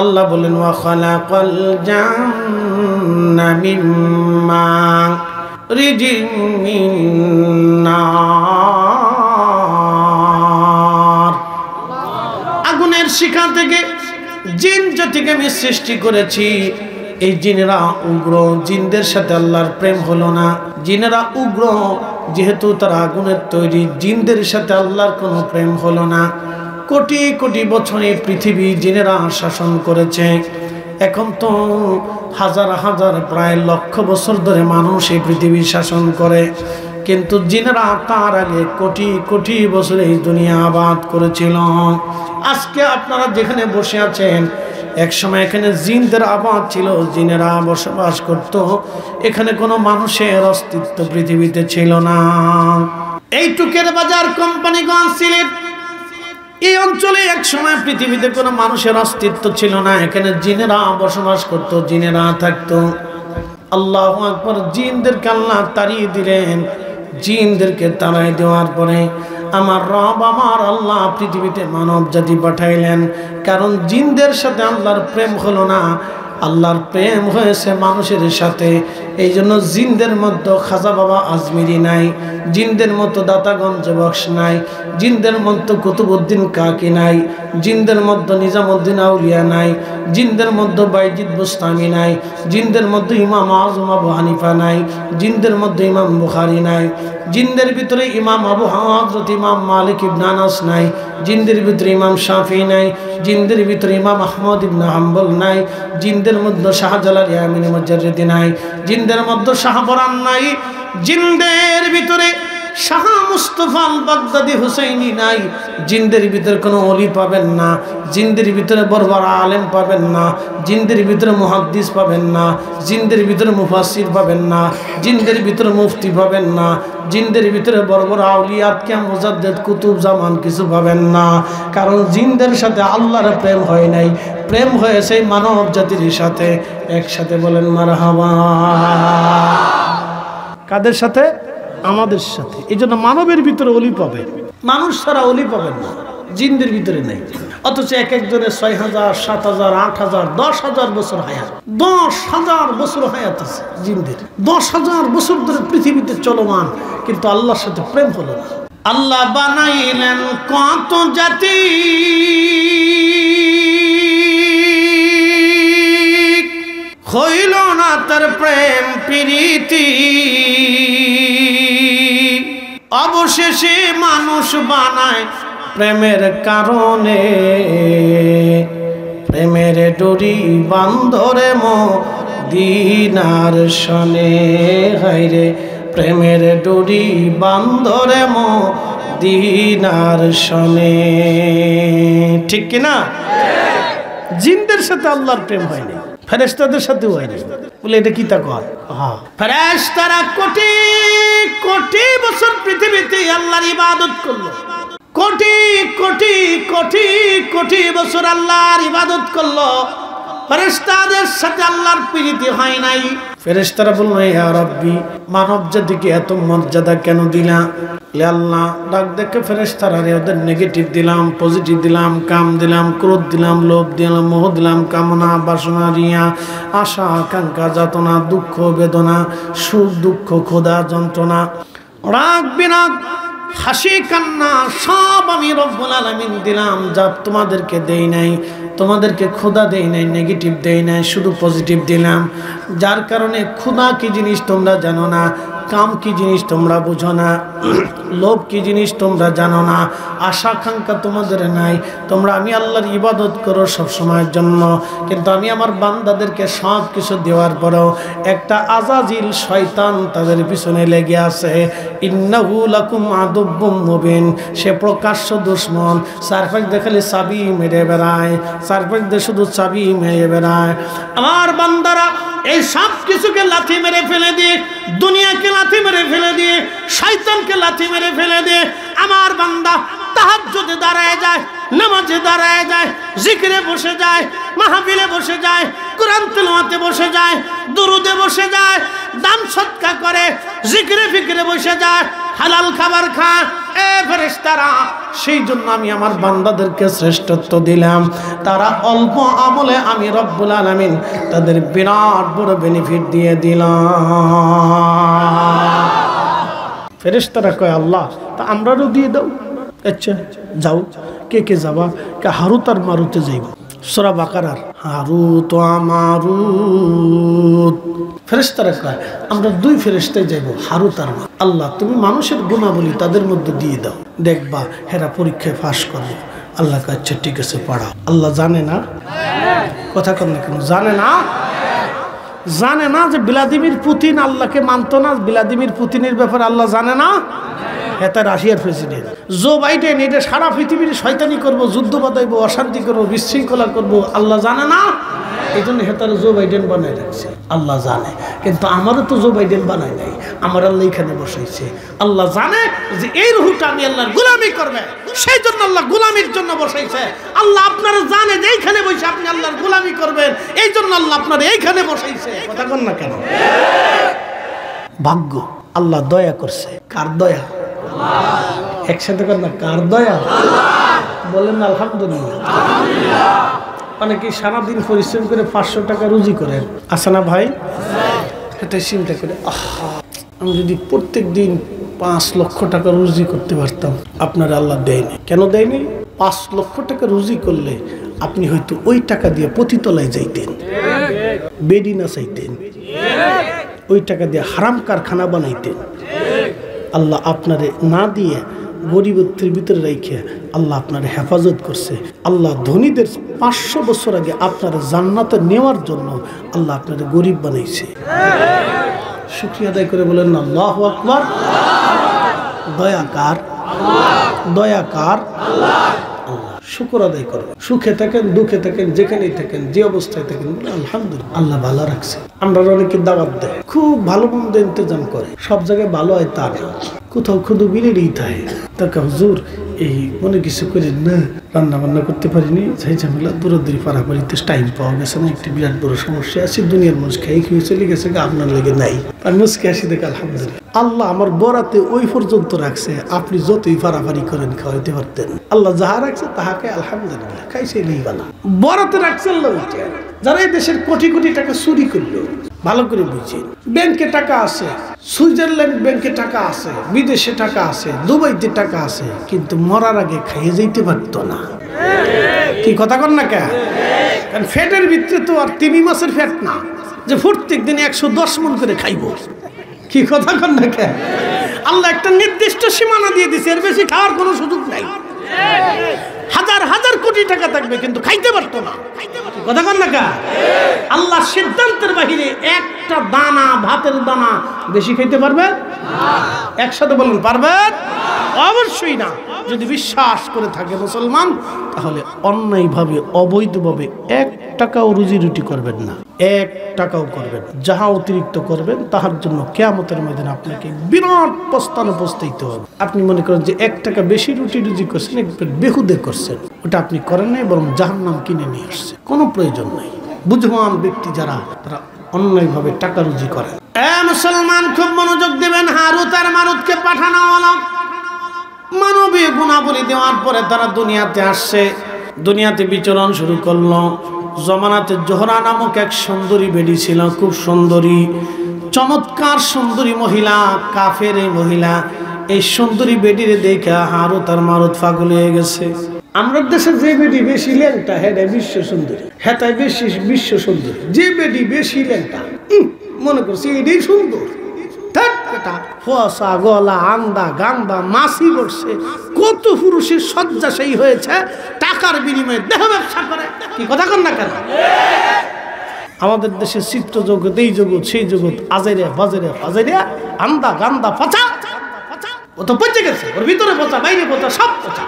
আল্লাহ বলেন ওয়া খালাকাল জান্না মিন মারিজিন মিন নার। আগুনের শিখা থেকে জিন জাতিকে আমি সৃষ্টি করেছি। এই জিনেরা উগ্র, জিনদের সাথে আল্লাহর প্রেম হলো না। জিনেরা উগ্র, যেহেতু তারা আগুনের তৈরি, জিনদের সাথে আল্লাহর কোনো প্রেম হলো না। কোটি কোটি বছরে পৃথিবী জিনেরা শাসন করেছে। এখন তো হাজার হাজার প্রায় লক্ষ বছর ধরে মানুষ এই পৃথিবী শাসন করে, কিন্তু জিনেরা তার আগে কোটি কোটি বছর এই দুনিয়া আবাদ করেছিল। আজকে আপনারা যেখানে বসে আছেন, এক সময় এখানে জিনদের আবাদ ছিল, জিনেরা বসবাস করত। এখানে কোনো মানুষের অস্তিত্ব পৃথিবীতে ছিল না। এই টুকের বাজার কোম্পানিগঞ্জ সিলেট এই অঞ্চলে এক সময় পৃথিবীতে কোনো মানুষের অস্তিত্ব ছিল না। এখানে জিনেরা বসবাস করত, জিনেরা থাকতো। আল্লাহু আকবার। জিনদেরকে আল্লাহ তাড়িয়ে দিলেন। জিনদেরকে তাড়াই দেওয়ার পরে আমার রব, আমার আল্লাহ পৃথিবীতে মানব জাতি পাঠাইলেন। কারণ জিনদের সাথে আল্লাহর প্রেম হলো না, আল্লাহর প্রেম হয়েছে মানুষের সাথে। এই জন্য জিনদের মধ্যে খাজা বাবা আজমিরি নাই, জিনদের মতো দাতাগঞ্জ বক্স নাই, জিনদের মধ্যে কুতুবউদ্দিন কাকি নাই, জিনদের মধ্যে নিজামউদ্দিন আউলিয়া নাই, জিনদের মধ্যে বাইজিদ বুস্তামি নাই, জিনদের মধ্যে ইমাম আজম আবু হানিফা নাই, জিনদের মধ্যে ইমাম বুখারী নাই, জিনদের ভিতরে ইমাম আবু হযরত ইমাম মালিক ইবনে আনাস নাই, জিনদের ভিতরে ইমাম শাফি নাই, জিনদের ভিতরে ইমাম আহমদ ইবনে হাম্বল নাই, জিনদের মধ্যে শাহজালাল ইয়ামিনী মুজাদ্দিদি নাই, জিনদের মধ্যে শাহবরান নাই, জিনদের ভিতরে শাহ মুস্তাফা আল বাগদাদি হুসাইনি নাই, জিনদের ভিতরে কোনো ওলি পাবেন না, জিনদের ভিতরে বড় বড় আলেম পাবেন না, জিনদের ভিতরে মুহাদ্দিস পাবেন না, জিনদের ভিতরে মুফাসসির পাবেন না, জিনদের ভিতরে মুফতি পাবেন না, জিনদের ভিতরে বড় বড় আউলিয়া কিয়াম মুজাদ্দিদ কুতুব জামান কিছু পাবেন না। কারণ জিনদের সাথে আল্লাহর প্রেম হয় নাই, প্রেম হয়েছে মানব জাতির সাথে। একসাথে বলেন মারহাবা। কাদের সাথে? আমাদের সাথে। এই জন্য মানবের ভিতরে অলি পাবে, মানুষ ছাড়া অলি পাবেন না, জিনদের ভিতরে নেই। অথচ এক একজনের 6000, 7000, 8000, 10,000 বছর হায়াত, 10,000 বছর হায়াত আছে জিনদের। 10,000 বছর ধরে পৃথিবীতে চলমান, কিন্তু আল্লাহর সাথে প্রেম হলো না। আল্লাহ বানাইলেন কত জাতি, হইল না তার প্রেম প্রীতি, অবশেষে মানুষ বানায় প্রেমের কারণে। প্রেমের ডোরি বান্ধরে মদিনার শনে, হায়রে প্রেমের ডোরি বান্ধরে মদিনার শনে। ঠিক কিনা? জিনদের সাথে আল্লাহর প্রেম হয়নি, ফেরেশতাদের সাথেও হয়নি। বলে এটা কি তা কর? হ্যাঁ, ফেরেশতারা কোটি কোটি বছর পৃথিবীতে আল্লাহর ইবাদত করলো, কোটি কোটি কোটি কোটি বছর আল্লাহর ইবাদত করলো। ফেরেশতাদের সাথে আল্লাহর প্রীতি হয় নাই। ফেরেশতারা বলল, ইয়া রাব্বি, মানব জাতিকে এত মর্যাদা কেন দিলা? আল্লাহ ডাক দেখে ফেরেশতারা ওদের নেগেটিভ দিলাম, পজিটিভ দিলাম, কাম দিলাম, ক্রোধ দিলাম, লোভ দিলাম, মোহ দিলাম, কামনা বাসনা, রিয়া, আশা আকাঙ্ক্ষা, যাতনা, দুঃখ বেদনা, সুখ দুঃখ, ক্ষুধা যন্ত্রণা, রাগ বিরাগ, হাসি কান্না, সব আমি রব্বুল আলামিন দিলাম। যা তোমাদেরকে দেই নাই, তোমাদেরকে ক্ষুধা দেই নাই, নেগেটিভ দেই নাই, শুধু পজিটিভ দিলাম। যার কারণে ক্ষুধা কি জিনিস তোমরা জানো না, কাম কি জিনিস তোমরা বুঝো না, লোভ কি জিনিস তোমরা জানো না, আশা আকাঙ্ক্ষা তোমাদের নাই। তোমরা আমি আল্লাহর ইবাদত করো সব সময়ের জন্য, কিন্তু আমি আমার বান্দাদেরকে সব কিছু দেওয়ার পরেও একটা আজাজিল শয়তান তাদের পিছনে লেগে আছে। ইন্নাহু লাকুম আদুব্বুম মুবিন, সে প্রকাশ্য দুশমন। সারফাক দেখালে চাবি মেরে বেড়ায়, সারফাক দিয়ে শুধু চাবি মেরে বেড়ায়। আমার বান্দারা এই সব কিছুকে লাথি মেরে ফেলে দিয়ে, দুনিয়াকে লাথি মেরে ফেলে দিয়ে, শয়তানকে লাথি মেরে ফেলে দিয়ে আমার বান্দা তাহাজ্জুদে দাঁড়ায় যায়, নামাজে দাঁড়ায় যায়, জিকিরে বসে যায়, মাহফিলে বসে যায়, কোরআন তেলাওয়াতে বসে যায়, দুরুদে বসে যায়, দান সদকা করে, জিকিরে ফিকিরে বসে যায়, হালাল খাবার খায়। এ ফেরেশতারা, সেই জন্য আমি আমার বান্দাদেরকে শ্রেষ্ঠত্ব দিলাম। তারা অল্প আমলে আমি রব্বুল আলামিন তাদের বিরাট বড় বেনিফিট দিয়ে দিলাম। ফেরেশতারা কয় আল্লাহ তা আমরাও দিয়ে দাও। আচ্ছা যাও, কে কে যাবা? কে হারুত আর মারুতে যাইব। সূরা বাকারার হারুত ও মারুত। ফেরেশতারা কয় আমরা দুই ফেরেশতাই যাইব, হারুত আর মারুত। আল্লাহ তুমি মানুষের গুণাবলী তাদের মধ্যে দিয়ে দাও, দেখবা হেরা পরীক্ষায় পাস করবে। আল্লাহ কয় আচ্ছা ঠিক আছে পড়াও। আল্লাহ জানে না, কথা কর না কেন, জানে না? জানে না যে ভ্লাদিমির পুতিন আল্লাহকে মানত না? ভ্লাদিমির পুতিনের ব্যাপারে আল্লাহ জানে না? এটা রাশিয়ার প্রেসিডেন্ট জো বাইডেন, এটা সারা পৃথিবীর শয়তানি করবো, যুদ্ধ বাঁধাইবো, অশান্তি করবো, বিশৃঙ্খলা করবো। আল্লাহ জানে না? এই জন্য হেতারে জো বাইডেন বানাই রাখছে। আল্লাহ জানে, কিন্তু আমারও তো জো বাইডেন বানাই নাই, আমার আল্লাহ এখানে বসাইছে। আল্লাহ জানে যে এই রুহুটা আমি আল্লাহর গোলামি করবে, সেই জন্য আল্লাহ গোলামির জন্য বসাইছে। আল্লাহ আপনারা জানে যে এইখানে বসে আপনি আল্লাহর গোলামি করবেন, এই জন্য আল্লাহ আপনারা এইখানে বসাইছে। কথা কন না কেন? ভাগ্য, আল্লাহ দয়া করছে। কার দয়া? একসাথে কর না, কার দয়া? বলেন না আলহামদুলিল্লাহ। অনেকে সারাদিন পরিশ্রম করে 500 টাকা রুজি করেন, আছে না ভাই? এটা চিন্তা করে আমি যদি প্রত্যেক দিন 5 লক্ষ টাকা রুজি করতে পারতাম। আপনার আল্লাহ দেয়নি। কেন দেয়নি? 5 লক্ষ টাকা রুজি করলে আপনি হয়তো ওই টাকা দিয়ে পতিতলায় যাইতেন, বেডি না চাইতেন, ওই টাকা দিয়ে হারাম কারখানা বানাইতেন। আল্লাহ আপনারে না দিয়ে গরিবত্বের ভিতরে রেখে আল্লাহ আপনার হেফাজত করছে। আল্লাহ ধনীদের 500 বছর আগে আপনার জান্নাতে নেওয়ার জন্য আল্লাহ আপনার গরিব বানাইছে। শুকরিয়া আদায় করে বলেন না আল্লাহু আকবার। দয়াকার, দয়াকার আল্লাহ। শুকর আদায় করো, সুখে থাকেন, দুঃখে থাকেন, যেখানেই থাকেন, যে অবস্থায় থাকেন, আলহামদুলিল্লাহ আল্লাহ ভালো রাখছে। আমরা অনেকে দাওয়াত দেয়, খুব ভালো মন্দ ইন্তজাম করে, সব জায়গায় ভালো হয় তা না, কোথাও খুদু বিলেরই থাকে। তাকে হুজুর এই মনে কিছু করেন না, রান্না বান্না করতে পারিনি, যাই ঝামেলা, দূরদূরি পারাপারিতে টাইম পাওয়া গেছে না, একটি বিরাট বড় সমস্যা আছে, দুনিয়ার মানুষ খেয়ে খেয়ে চলে গেছে, আপনার লেগে নাই, আর মুসকে আসি দেখে আলহামদুলিল্লাহ। আল্লাহ আমার বরাতে ওই পর্যন্ত রাখছে, আপনি যতই পারাপারি করেন খাওয়াইতে পারতেন। আল্লাহ যাহা রাখছে তাহাকে আলহামদুলিল্লাহ খাইছে নেই বালা। বরাতে রাখছে আল্লাহ। যারা এই দেশের কোটি কোটি টাকা চুরি করলো, ভালো করে বুঝছেন, ব্যাংকে টাকা আছে, সুইজারল্যান্ড ব্যাংকে টাকা আছে, বিদেশে টাকা আছে, দুবাইতে টাকা আছে, কিন্তু মরার আগে খাইয়ে যাইতে পারতো না। কি কথা কন না কেন? কারণ ফ্যাটের ভিতরে তো আর 3 মাসের ফ্যাট না যে প্রত্যেক দিন 110 মণ করে খাইব। কি কথা কন না কেন? আল্লাহ একটা নির্দিষ্ট সীমানা দিয়ে দিছে, এর বেশি খাওয়ার কোনো সুযোগ নাই। হাজার হাজার কোটি টাকা থাকবে কিন্তু খাইতে পারতো না। কথা কন না কেন? আল্লাহ সিদ্ধান্তের বাহিরে একটা দানা, ভাতের দানা বেশি খাইতে পারবেন? একসাথে বলুন পারবেন? অবশ্যই না। যদি বিশ্বাস করে থাকে মুসলমান, তাহলে অন্যায়ভাবে, অবৈধভাবে 1 টাকাও রুজি রুটি করবেন না, 1 টাকাও করবেন। যাহা অতিরিক্ত করবেন তাহার জন্য কিয়ামতের ময়দানে আপনাকে বিরাট পস্তানো পস্তাইতে হবে। আপনি মনে করেন যে 1 টাকা বেশি রুজি করছেন, একটু বেহুদে করছেন, ওটা আপনি করেন নাই, বরং জাহান্নাম কিনে নিয়ে আসছে। কোনো প্রয়োজন নাই। বুঝবান ব্যক্তি যারা, তারা অন্যায়ভাবে টাকা রুজি করেন। মুসলমান খুব মনোযোগ দেবেন। হারুত আর মারুতকে পাঠানো হলো। মানবীয় গুণাবলী দেওয়ার পরে তারা দুনিয়াতে আসছে, দুনিয়াতে বিচরণ শুরু করলো। জমানাতে জোহরা নামক এক সুন্দরী বেডি ছিল, খুব সুন্দরী, চমৎকার সুন্দরী মহিলা, কাফের এই মহিলা। এই সুন্দরী বেডিরে দেখা হারুত আর মারুত পাগল হয়ে গেছে। আমরা দেশে যে বেডি বেশি ল্যাংটা, হেটাই বিশ্ব সুন্দরী, হেটাই বেশি বিশ্ব সুন্দরী। যে বেডি বেশি ল্যাংটা, মনে করছি এটাই সুন্দর। বেটা, ফোয়াশা গলা আন্দা গান্দা মাসি বসছে, কত পুরুষের শয্যাশায়ী হয়েছে টাকার বিনিময়ে দেহ ব্যবসা করে। কি কথা কন না কেন? আমাদের দেশে চিত্র জগৎ, এই জগৎ সেই জগৎ, আজেরে বাজেরে ফাজেরে আন্দা গান্দা পচা, ও তো পচে গেছে, ওর ভিতরে পচা বাইরে পচা সব পচা।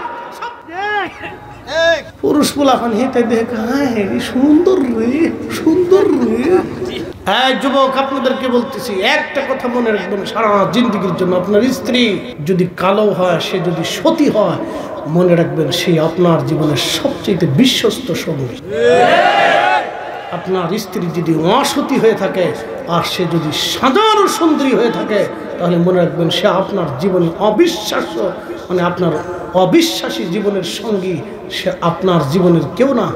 পুরুষ পোলাপান হেঁটে দেখে হ্যাঁ সুন্দর রে, সুন্দর রে। হ্যাঁ যুবক, আপনাদেরকে বলতেছি একটা কথা মনে রাখবেন, সারা জিন্দগির জন্য আপনার স্ত্রী যদি কালো হয়, সে যদি সতী হয়, মনে রাখবেন সেই আপনার জীবনের সবচেয়ে বিশ্বস্ত সঙ্গী। আপনার স্ত্রী যদি অসতী হয়ে থাকে আর সে যদি সাধারণ সুন্দরী হয়ে থাকে, তাহলে মনে রাখবেন সে আপনার জীবনে অবিশ্বাস্য, মানে আপনার অবিশ্বাসী জীবনের সঙ্গী, সে আপনার জীবনের কেউ না।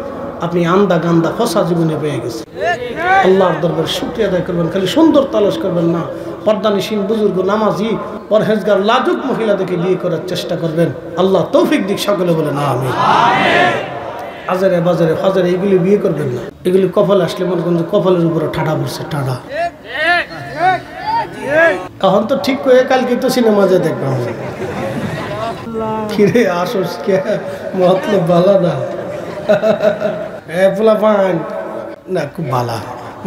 আপনি আন্দা গান্দা ফসা জীবনে পেয়ে গেছেন। আল্লাহর দরবারে শুকরিয়া আদায় করবেন, খালি সুন্দর তালাশ করবেন না। পর্দানিসীন বুজুর্গ নামাজি পরহেজগার লাজুক মহিলাদেরকে বিয়ে করার চেষ্টা করবেন। আল্লাহ তৌফিক দিক, সকলে বলেন আমিন। আজারে বাজারে ফাজারে এগুলি বিয়ে করবেন না। এগুলি কপাল আসলে মনে করেন যে কপালের উপরে ঠাডা পড়ছে, ঠাডা। এখন তো ঠিক করে কালকে তো সিনেমা যে দেখলাম, ফিরে আসোস কে মতলব বালা না। পোলা পান না, খুব বালা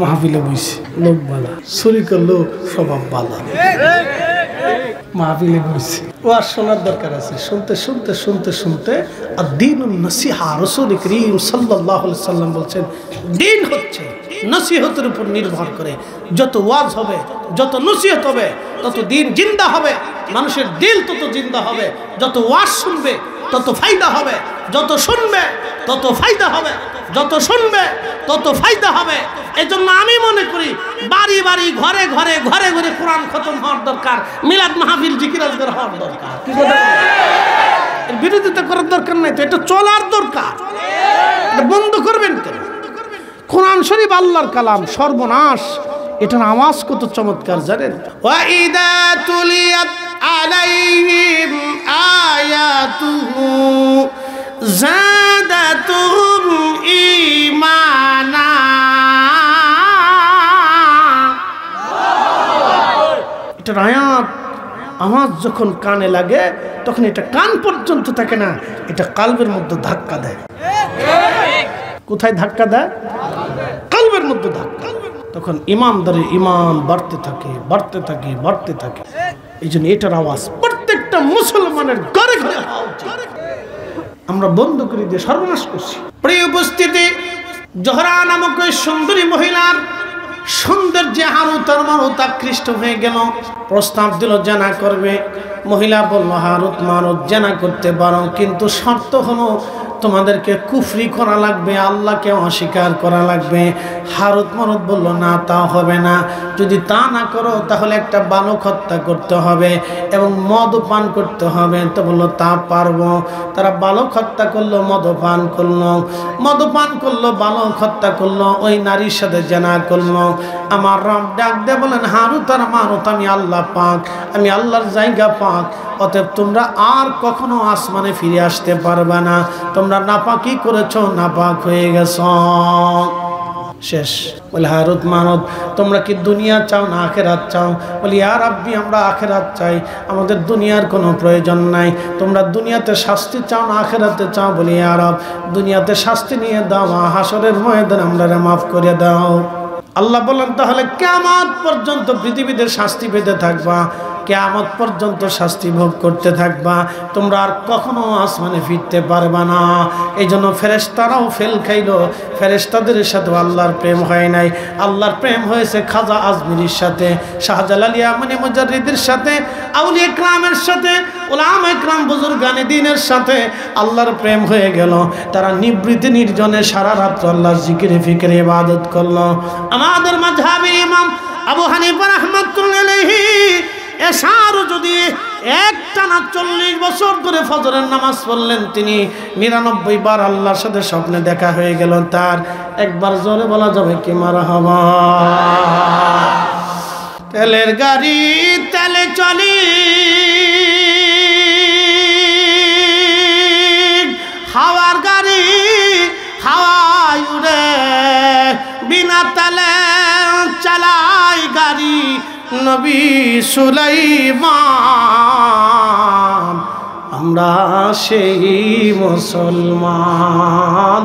মাহফিলে বইছে, লোক বালা, শরীরের লোক স্বভাব বালা, মাহফিলে বইছে। ও আর শোনার দরকার আছে। শুনতে শুনতে শুনতে শুনতে আর দ্বীনুন নসিহা, রাসূল করিম সাল্লাল্লাহু আলাইহি সাল্লাম বলছেন দ্বীন হচ্ছে নসিহতের উপর নির্ভর করে। যত ওয়াজ হবে, যত নসিহত হবে, তত দ্বীন জিন্দা হবে, মানুষের দিল তত জিন্দা হবে। যত ওয়াজ শুনবে তত ফায়দা হবে, যত শুনবে তত ফায়দা হবে, যত শুনবে তত ফায়দা হবে। এজন্য আমি মনে করি বাড়ি বাড়ি ঘরে ঘরে ঘরে ঘরে কোরআন খতম হওয়ার দরকার, মিলাদ মাহফিল জিকির আজকার হওয়ার দরকার। কি কথা? এর বিরোধিতা করার দরকার নাই তো, এটা চলার দরকার। এটা বন্ধ করবেন কেন? কোরআন শরীফ আল্লাহর কালাম, সর্বনাশ। এটার আওয়াজ কত চমৎকার জানেন? ওয়া ইদা তুলিয়াত আলাইহিম আয়াতুহু যাদাতুহুম ঈমানা। এটার আয়াত আওয়াজ যখন কানে লাগে তখন এটা কান পর্যন্ত থাকে না, এটা কালবের মধ্যে ধাক্কা দেয়। কোথায় ধাক্কা দেয়? কালবের মধ্যে ধাক্কা। তখন ইমানদারের ইমান বাড়তে থাকে, বাড়তে থাকে, বাড়তে থাকে। এই জন্য এটার আওয়াজ প্রত্যেকটা মুসলমানের ঘরে ঘরে হওয়া উচিত। আমরা বন্ধ করে দিয়ে সর্বনাশ করছি। প্রিয় উপস্থিতি, জোহরা নামক ওই সুন্দরী মহিলার সৌন্দর্যে হারুত আর মারুত আকৃষ্ট হয়ে গেল। প্রস্তাব দিল জানা করবে। মহিলা বলল, হারুত মারুত জানা করতে পারো, কিন্তু শর্ত হলো তোমাদেরকে কুফরি করা লাগবে, আল্লাহকে অস্বীকার করা লাগবে। হারুত মারুত বলল, না তা হবে না। যদি তা না করো তাহলে একটা বালক হত্যা করতে হবে এবং মদ পান করতে হবে। তো বললো তা পারবো। তারা বালক হত্যা করলো, মদপান করলো, মদপান করলো, বালক হত্যা করলো, ওই নারীর সাথে জেনা করলো। আমার রব ডাক দিয়ে বলেন, হারুত আর মারুত, আমি আল্লাহ পাক, আমি আল্লাহর জায়গা পাক, অতএব তোমরা আর কখনো আসমানে ফিরে আসতে পারবে না। তোমরা নাপাকি করেছো, নাপাক হয়ে গেছ। শেষ। বলে, হারুত মারুত, তোমরা কি দুনিয়া চাও না আখেরাত চাও? বলি, ইয়া রাব্বি, আমরা আখেরাত চাই, আমাদের দুনিয়ার কোনো প্রয়োজন নাই। তোমরা দুনিয়াতে শাস্তি চাও না আখেরাতে চাও? বলি, ইয়া রব, দুনিয়াতে শাস্তি নিয়ে দাও, হাসরের ময়দানে আমরা মাফ করে দাও। আল্লাহ বলেন, তাহলে কিয়ামত পর্যন্ত পৃথিবীতে শাস্তি পেতে থাকবা, কিয়ামত পর্যন্ত শাস্তি ভোগ করতে থাকবা, তোমরা আর কখনো আসমানে ফিরতে পারবা না। এই জন্য ফেরেশতারাও ফেল খাইলো। ফেরেশতাদের সাথে আল্লাহর প্রেম হয় নাই, আল্লাহর প্রেম হয়েছে খাজা আজমিরির সাথে, শাহজালাল ইয়ামানি মুজাদ্দিদের সাথে, আউলিয়া ইকরামের সাথে, উলামা ইকরাম বুজুর্গানে দ্বীনের সাথে আল্লাহর প্রেম হয়ে গেল। তারা নিবৃত্তি নির্জনে সারা রাত আল্লাহর জিকিরে ফিকিরে ইবাদত করলো। আমাদের মাযহাবের ইমাম আবু হানিফা রাহমাতুল্লাহি আলাইহি এশারও যদি একটানা 40 বছর ধরে ফজরের নামাজ পড়লেন, তিনি 99 বার আল্লাহর সাথে স্বপ্নে দেখা হয়ে গেল তার। একবার জোরে বলা যাবে কি মারহাবা? তেলের গাড়ি তেলে চলি, হাওয়ার গাড়ি হাওয়ায় উড়ে, বিনা তেলে চালাই গাড়ি নবী সুলাইমান, আমরা সেই মুসলমান,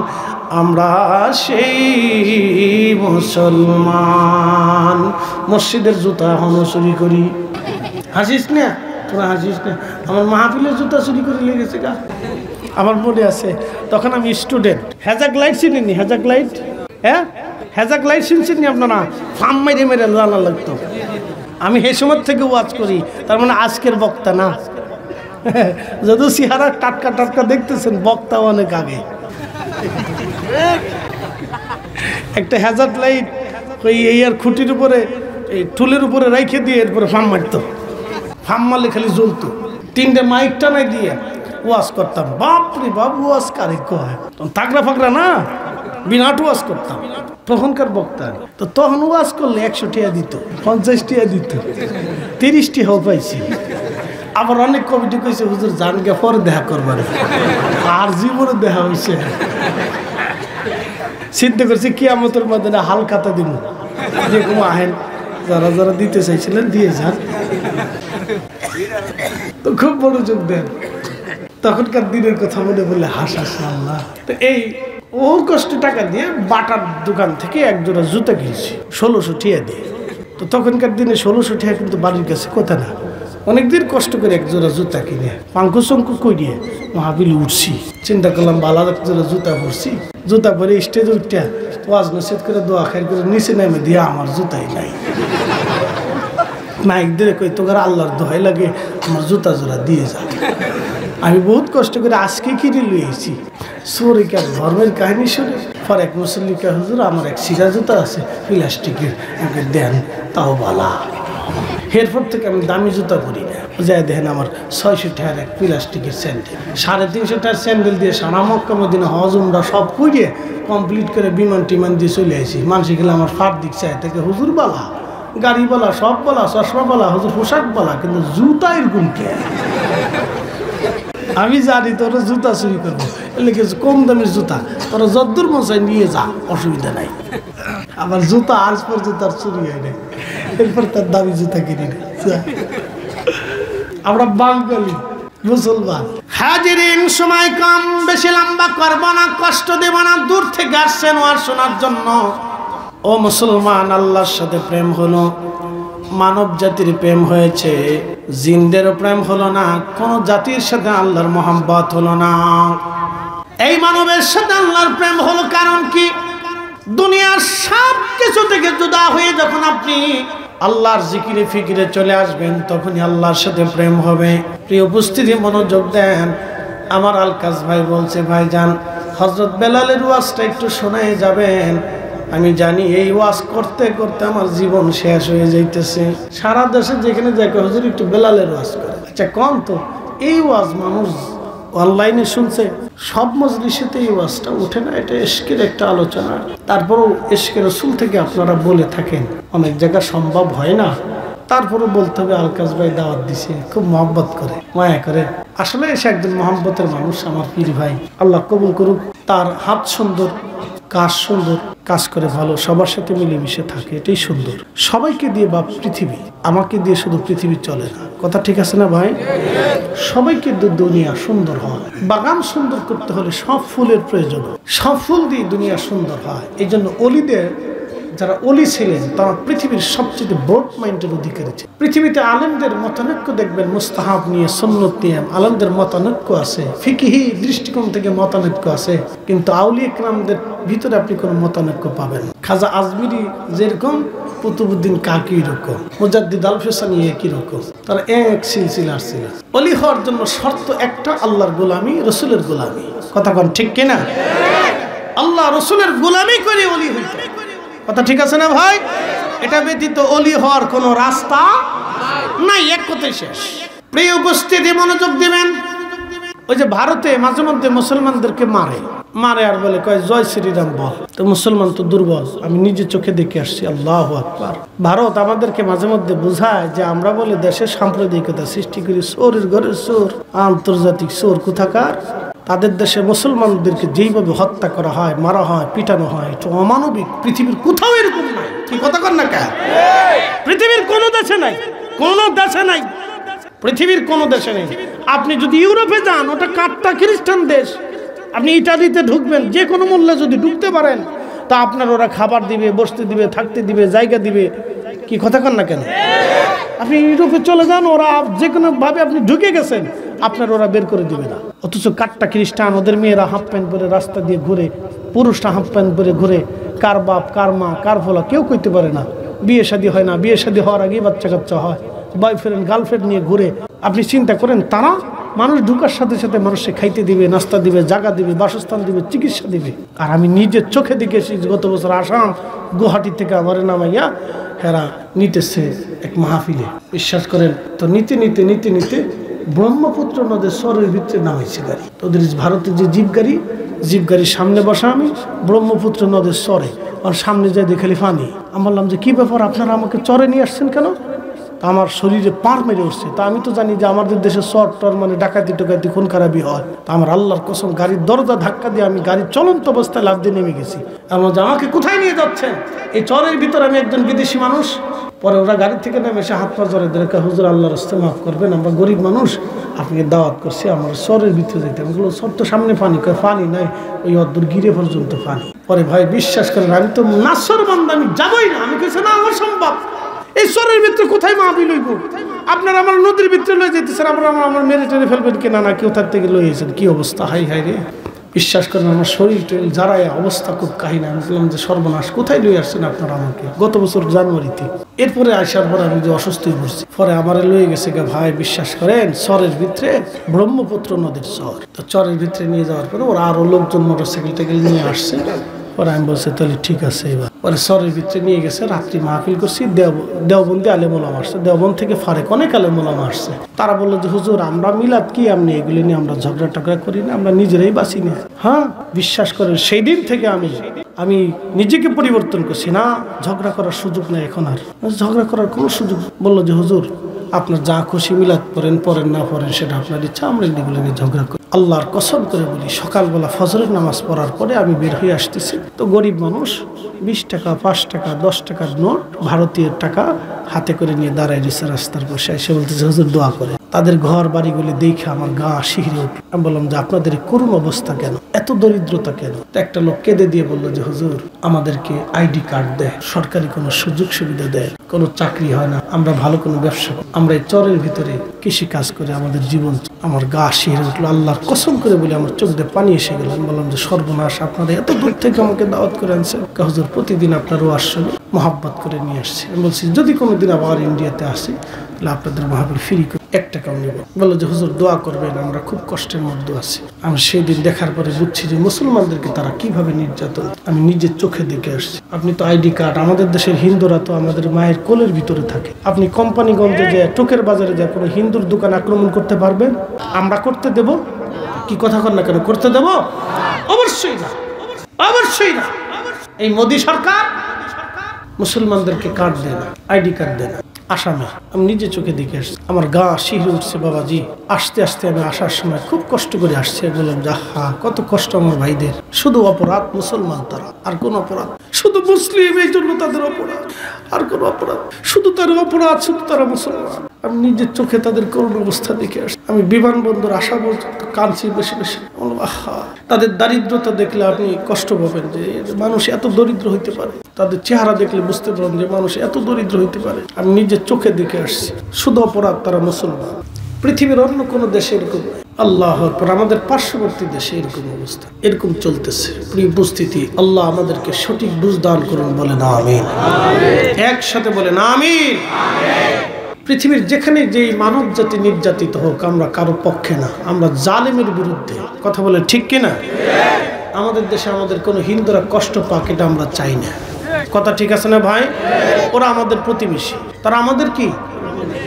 আমরা সেই মুসলমান। মসজিদের জুতা এখনো চুরি করি। হাসিস না তোরা, হাসিস না। আমার মাহফিলের জুতা চুরি করে লেগেছে গা। আমার মনে আছে তখন আমি স্টুডেন্ট। হ্যাজাক লাইট চিনিনি? হ্যাজাক লাইট, হ্যাঁ হ্যাজাক লাইট চিনছেন আপনারা? ফার্ম মেরে মেরে জানা লাগতো। আমি সেই সময় থেকে ওয়াজ করি, তার মানে আজকের বক্তা না। যদিও চেহারা টাটকা টাটকা দেখতেছেন, বক্তা অনেক আগে। একটা হ্যাজাক লাইট ওই আর খুঁটির উপরে, এই টুলের উপরে রাইখে দিয়ে এরপরে ফার্ম মারতো। ফার্ম মারলে খালি জ্বলতো। 3টে মাইক টানাই দিয়ে ওয়াজ করতাম। বাপরে বাপ, ওয়াজ কারে কয়, থাকরা ফাকরা না, বিরাট ওয়াজ করতাম। তখনকার বক্তা তো তখন ওয়াজ করলে 100 টাকা দিত, 50 টাকা দিত, 30 টাকাও পাইছি। আবার অনেক কমিটি কইছে হুজুর জান গে পরে দেখা করবার, আর জীবনে দেখা হয়েছে। চিন্তা করছি কিয়ামতের মধ্যে হালকাতা দিব, যে কোনো আহেন, যারা যারা দিতে চাইছিলেন দিয়ে যান। তো খুব বড় যোগ দেন। তখনকার দিনের কথা মনে বললে হাসা। আল্লাহ, তো এই ও কষ্ট টাকা দিয়ে বাটার দোকান থেকে এক জোড়া জুতা কিনছি 1600 টাকা দিয়ে। তো তখনকার দিনে 1600 টাকা কিন্তু বাড়ির কাছে কথা না। অনেকদিন কষ্ট করে এক জোড়া জুতা কিনে পাঙ্কুশঙ্কু করিয়ে মাহফিলে উঠছি। চিন্তা করলাম ভালো এক জোড়া জুতা পরছি, জুতা পরে স্টেজে উঠটা ওয়াজ নসিহত করে দোয়া খাই করে নিচে নেমে দিয়ে আমার জুতাই নাই। মাইক দিয়ে কই তোর আল্লাহর দোহাই লাগে, আমার জুতা জোড়া দিয়ে যা। আমি বহুত কষ্ট করে আজকে কিনে লুয়েছি। সরিকার ধর্মের কাহিনী শুনে পর এক মুসল্লিকা হুজুর আমার এক সিরা জুতা আছে প্লাস্টিকের, আমাকে দেন, তাও বালা। এরপর থেকে আমি দামি জুতা পরি না। যাই দেখেন আমার 600 টাকার এক প্লাস্টিকের স্যান্ডেল, 350 টাকার স্যান্ডেল দিয়ে সারা মক্কা মদিনা হজ উমরা সব করিয়ে কমপ্লিট করে বিমান টিমান দিয়ে চলে আসি। মানুষ গেলে আমার ফার দিক চাই থেকে হুজুর বালা, গাড়ি বলা, সব বলা, চশমা বলা, হুজুর পোশাক বলা, কিন্তু জুতা এরকম কে? আমি জানি তোরা জুতা চুরি করবো, লিখেছে কম দামের জুতা, তোরা যদ্দূর মশাই নিয়ে যা, অসুবিধা নাই। আবার জুতা আজ পর্যন্ত আর চুরি হয় না, এরপর তার দামি জুতা কিনে নেই। আমরা বাঙালি মুসলমান। হাজিরিন, সময় কম, বেশি লম্বা করবো না, কষ্ট দেব না। দূর থেকে আসছেন ওয়াজ শোনার জন্য। ও মুসলমান, আল্লাহর সাথে প্রেম হলো, মানব জাতির প্রেম হয়েছে, জিনদেরও প্রেম হলো না, কোন জাতির সাথে আল্লাহর মহব্বত হলো না। এই মানবের সাথে আল্লাহর প্রেম হলো কারণ কি? দুনিয়ার সব কিছু থেকে জুদা হয়ে যখন আপনি আল্লাহর জিকিরে ফিকিরে চলে আসবেন, তখনই আল্লাহর সাথে প্রেম হবে। প্রিয় উপস্থিতি, মনোযোগ দেন। আমার আলকাস ভাই বলছে, ভাইজান হযরত বেলালের ওয়াজটা একটু শোনায় যাবেন। আমি জানি এই ওয়াজ করতে করতে আমার জীবন শেষ হয়ে যাইতেছে। সারা দেশে যেখানে যাই হুজুর একটু বেলালের ওয়াজ করে। আচ্ছা কোন তো এই ওয়াজ মানুষ অনলাইনে শুনছে, সব মজলিসেতে এই ওয়াজটা ওঠে না। এটা ইশকের একটা আলোচনা। তারপরেও ইশকে রাসূল থেকে আপনারা বলে থাকেন, অনেক জায়গা সম্ভব হয় না, তারপরেও বলতে হবে আলকাস ভাই দাওয়াত দিছে, খুব মহব্বত করে, মায়া করে। আসলে সে একজন মহব্বতের মানুষ, আমার পীর ভাই। আল্লাহ কবুল করুক। তার হাত সুন্দর, কাজ সুন্দর, কাজ করে ভালো, সবার সাথে মিলেমিশে থাকে, এটাই সুন্দর। সবাইকে দিয়ে বা পৃথিবী, আমাকে দিয়ে শুধু পৃথিবী চলে না। কথা ঠিক আছে না ভাই? সবাইকে দুনিয়া সুন্দর হয়। বাগান সুন্দর করতে হলে সব ফুলের প্রয়োজন, সব ফুল দিয়ে দুনিয়া সুন্দর হয়। এই জন্য অলিদের, যারা অলি ছিলেন, তারা পৃথিবীর সবচেয়ে ব্রড মাইন্ডের অধিকারী ছিল। পৃথিবীতে আলেমদের মতানৈক্য দেখবেন, মুস্তাহাব নিয়ে, সুন্নত নিয়ে আলেমদের মতানৈক্য আছে, ফিকহি দৃষ্টিকোণ থেকে মতানৈক্য আছে, কিন্তু আউলিয়া কেরামদের ভিতরে আপনি কোনো মতানৈক্য পাবেন। খাজা আজমিরি যেরকম, কুতুবউদ্দিন কাকি রকম, মুজাদ্দিদ আল ফিসানি একই রকম, তারা এক সিলসিলার ছিল। অলি হওয়ার জন্য শর্ত একটা, আল্লাহর গোলামি, রসুলের গোলামি। কথা কোন ঠিক কিনা? আল্লাহ রসুলের গোলামি করে অলি হইতে। কথা ঠিক আছে না ভাই? এটা ব্যতীত অলি হওয়ার কোনো রাস্তা নাই, এক কথাই শেষ। প্রিয় উপস্থিতি, মনোযোগ দিবেন। ওই যে ভারতে মাঝে মধ্যে মুসলমানদেরকে মারে আর বলে কয় জয় শ্রীরাম বল। তো মুসলমান তো দুর্বল, আমি নিজে চোখে দেখে আসছি। আল্লাহু আকবার। ভারত আমাদেরকে মাঝে মধ্যে বোঝায় যে আমরা বলে দেশের সাম্প্রদায়িকতা সৃষ্টি করি, চোরের ঘরের চোর, আন্তর্জাতিক চোর কোথাকার। তাদের দেশে মুসলমানদেরকে যেইভাবে হত্যা করা হয়, মারা হয়, পিটানো হয়, এটা অমানবিক। পৃথিবীর কোথাও এরকম নাই। কি কথা কন না কেন? পৃথিবীর কোনো দেশে নাই, কোনো দেশে নাই, পৃথিবীর কোনো দেশে নেই। আপনি যদি ইউরোপে যান, ওটা কাট্টা খ্রিস্টান দেশ। আপনি ইটালিতে ঢুকবেন, যে কোনো মূল্যে যদি ঢুকতে পারেন, তা আপনার ওরা খাবার দিবে, বসতে দিবে, থাকতে দিবে, জায়গা দিবে। কি কথা কন না কেন? আপনি ইউরোপে চলে যান, ওরা যে কোনো ভাবে আপনি ঢুকে গেছেন, আপনার ওরা বের করে দিবে না। অথচ কাট্টা খ্রিস্টান, ওদের মেয়েরা হাফ প্যান্ট পরে রাস্তা দিয়ে ঘুরে, পুরুষরা হাফ প্যান্ট পরে ঘুরে। কার বাপ, কার মা, কার ফলা কেউ কইতে পারে না। বিয়ে শাদী হয় না, বিয়ে শাদী হওয়ার আগেই বাচ্চা কাচ্চা হয়, বয়ফ্রেন্ড গার্লফ্রেন্ড নিয়ে ঘুরে। আপনি চিন্তা করেন, তারা মানুষ ঢুকার সাথে সাথে মানুষকে খাইতে দিবে, নাস্তা দিবে, জায়গা দিবে, বাসস্থান দিবে, চিকিৎসা দিবে। আর আমি নিজের চোখে দেখেছি, গত বছর আসাম গুয়াহাটি থেকে আমার নামাইয়া হেরা নিতেছে এক মাহফিলে। বিশ্বাস করেন তো, নিতে নিতে নিতে নিতে ব্রহ্মপুত্র নদের সরের ভিতরে নামাইছে গাড়ি। তোদের ভারতের যে জিপ গাড়ির সামনে বসা আমি, ব্রহ্মপুত্র নদের সরে, আর সামনে যাই দেখালি ফানি। আমি বললাম যে কি ব্যাপার, আপনারা আমাকে চরে নিয়ে আসছেন কেন? তা আমার শরীরে পাড় মেরে উঠছে। তা আমি তো জানি যে আমাদের দেশে চর টর মানে ডাকাতি টোকাতি খুন খারাপি হয়। তা আমার আল্লাহর কসম, গাড়ির দরজা ধাক্কা দিয়ে আমি গাড়ির চলন্ত অবস্থায় লাফ দিয়ে নেমে গেছি। আমার যে আমাকে কোথায় নিয়ে যাচ্ছেন? এই চরের ভিতরে আমি একজন বিদেশি মানুষ। পরে ওরা গাড়ি থেকে নেমে এসে হাত পা জড়ে ধরে, হুজুর আল্লাহর রাস্তায় মাফ করবেন, আমরা গরিব মানুষ, আপনাকে দাওয়াত করছি, আমার চরের ভিতরে যেতে। আমি বললাম চর তো সামনে পানি, পানি নাই, ওই অদ্দূর গিরে পর্যন্ত পানি। পরে ভাই বিশ্বাস করেন, আমি তো নাসর বান্দা, আমি যাবোই না। আমি কেছি না, আমার সম্ভব, এই চরের ভিতরে কোথায় মাহফিল হইব? আপনারা আমার নদীর ভিতরে লয়ে যেতেছেন, আমার মেরে টেরে ফেলবেন কিনা, না কেউ তার থেকে লয়ে গেছেন। কি অবস্থা, হাই হাই রে! বিশ্বাস করেন, আমার শরীর টরীর যারাই অবস্থা খুব কাহিনী। আমি বললাম যে সর্বনাশ, কোথায় লয়ে আসছেন আপনারা আমাকে? গত বছর জানুয়ারিতে। এরপরে আসার পরে আমি যে অসুস্থ হয়ে পড়ছি, পরে আমার লয়ে গেছে গা ভাই। বিশ্বাস করেন, চরের ভিতরে, ব্রহ্মপুত্র নদীর চর, তো চরের ভিতরে নিয়ে যাওয়ার পরে ওরা আরো লোকজন মোটরসাইকেল টাইকেল নিয়ে আসছে। পরে আমি বলছি তাহলে ঠিক আছে। এবার পরে চরের ভিতরে নিয়ে গেছে, রাত্রি মাহফিল করছি। দেওবন্দি আলেমুলামা আসছে, দেওবন্দ থেকে ফারেক অনেক আলেমুলামা আসছে। তারা বললো যে হুজুর, আমরা মিলাদ কি আপনি এগুলি নিয়ে আমরা ঝগড়া টগড়া করি না, আমরা নিজেরাই বাঁচি না। হ্যাঁ, বিশ্বাস করেন, সেই দিন থেকে আমি নিজেকে পরিবর্তন করছি। না, ঝগড়া করার সুযোগ নেই এখন, আর ঝগড়া করার কোনো সুযোগ। বললো যে হুজুর, আপনার যা খুশি মিলাদ পড়েন না পড়েন সেটা আপনার ইচ্ছা, আমরা এগুলো নিয়ে ঝগড়া করি। আল্লাহর কসম করে বলি, সকালবেলা ফজরের নামাজ পড়ার পরে আমি বের হয়ে আসতেছি, তো গরিব মানুষ 20 টাকা, 5 টাকা, 10 টাকার নোট, ভারতীয় টাকা হাতে করে নিয়ে দাঁড়ায় দিচ্ছে রাস্তার পাশে। এসে বলতেছে হুজুর দোয়া করে। তাদের ঘর বাড়িগুলি দেখে আমার গা শিহরে উঠল। আমি বললাম যে আপনাদের করুণ অবস্থা কেন, এত দরিদ্রতা কেন? তো একটা লোক কেঁদে দিয়ে বললো যে হুজুর, আমাদেরকে আইডি কার্ড দেয়, সরকারি কোনো সুযোগ সুবিধা দেয়, কোনো চাকরি হয় না, আমরা ভালো কোনো ব্যবসা, আমরা এই চরের ভিতরে কৃষি কাজ করে আমাদের জীবন। আমার গা শিহরে উঠলো। আল্লাহর কসম করে বলে আমার চোখ দিয়ে পানি এসে গেল। আমি বললাম যে সর্বনাশ, আপনারা এত দূর থেকে আমাকে দাওয়াত করে আনছেন। হুজুর, প্রতিদিন আপনারও আসছেন, মহাব্বত করে নিয়ে আসছে। আমি বলছি যদি কোনোদিন আবার ইন্ডিয়াতে আসি, তাহলে আপনাদের মাহফিল ফ্রি করে 1 টাকাও নেব। বললো যে হুজুর দোয়া করবেন, আমরা খুব কষ্টের মধ্যে আছি। আমি সেই দিন দেখার পরে বুঝছি যে মুসলমানদেরকে তারা কিভাবে নির্যাতন, আমি নিজের চোখে দেখে আসছি। আপনি তো আইডি কার্ড, আমাদের দেশের হিন্দুরা তো আমাদের মায়ের কোলের ভিতরে থাকে। আপনি কোম্পানিগঞ্জে যে টোকের বাজারে যা কোনো হিন্দুর দোকান আক্রমণ করতে পারবেন? আমরা করতে দেব? কি কথা কর না কেন, করতে দেব? অবশ্যই না, অবশ্যই না। এই মোদী সরকার মুসলমানদেরকে কার্ড দেয় না, আইডি কার্ড দেয় না। আসামে আমি নিজে চোখে দেখে আসছি, আমার গা শিহরে উঠছে। বাবাজি, আস্তে আস্তে আমি আসার সময় খুব কষ্ট করে আসছে। বললাম যাহা, কত কষ্ট আমার ভাইদের। শুধু অপরাধ মুসলমান, তারা আর কোন অপরাধ, শুধু মুসলিম, এই জন্য তাদের অপরাধ, আর কোন অপরাধ, শুধু তার অপরাধ, শুধু তারা মুসলমান। আমি নিজের চোখে তাদের করুণ অবস্থা দেখে আসছি। আমি বিমানবন্দর আসা পর্যন্ত কাঁদছি বেশি বেশি। আহা, তাদের দারিদ্রতা দেখলে আপনি কষ্ট পাবেন যে মানুষ এত দরিদ্র হইতে পারে। তাদের চেহারা দেখলে বুঝতে পারেন যে মানুষ এত দরিদ্র হইতে পারে। আমি নিজের চোখে দেখে আসছি। শুধু অপরাধ, তারা মুসলমান। পৃথিবীর অন্য কোনো দেশে এরকম, আল্লাহর পর আমাদের পার্শ্ববর্তী দেশে এরকম অবস্থা, এরকম চলতেছে। প্রিয় উপস্থিতি, আল্লাহ আমাদেরকে সঠিক বুঝ দান করুন, বলেন আমিন। একসাথে বলেন আমিন। পৃথিবীর যেখানে যেই মানব জাতি নির্যাতিত হোক, আমরা কারো পক্ষে না, আমরা জালেমের বিরুদ্ধে। কথা বলে ঠিক কিনা? আমাদের দেশে আমাদের কোনো হিন্দুরা কষ্ট পাক, এটা আমরা চাই না। কথা ঠিক আছে না ভাই? ওরা আমাদের প্রতিবেশী, তারা আমাদের কি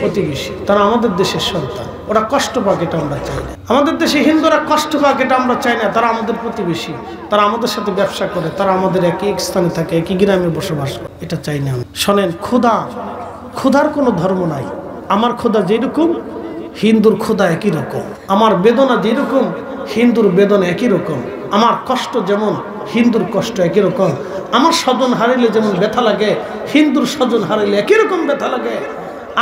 প্রতিবেশী, তারা আমাদের দেশের সন্তান। ওরা কষ্ট পাক, এটা আমরা চাই না। আমাদের দেশে হিন্দুরা কষ্ট পাক, এটা আমরা চাই না। তারা আমাদের প্রতিবেশী, তারা আমাদের সাথে ব্যবসা করে, তারা আমাদের একই স্থানে থাকে, একই গ্রামে বসবাস করে, এটা চাই না। শোনেন, ক্ষুধার কোনো ধর্ম নাই। আমার ক্ষুধা যেরকম, হিন্দুর ক্ষুধা একই রকম। আমার বেদনা যেরকম, হিন্দুর বেদনা একই রকম, আমার কষ্ট যেমন হিন্দুর কষ্ট একই রকম, আমার স্বজন হারাইলে যেমন ব্যথা লাগে হিন্দুর স্বজন হারাইলে একই রকম ব্যথা লাগে।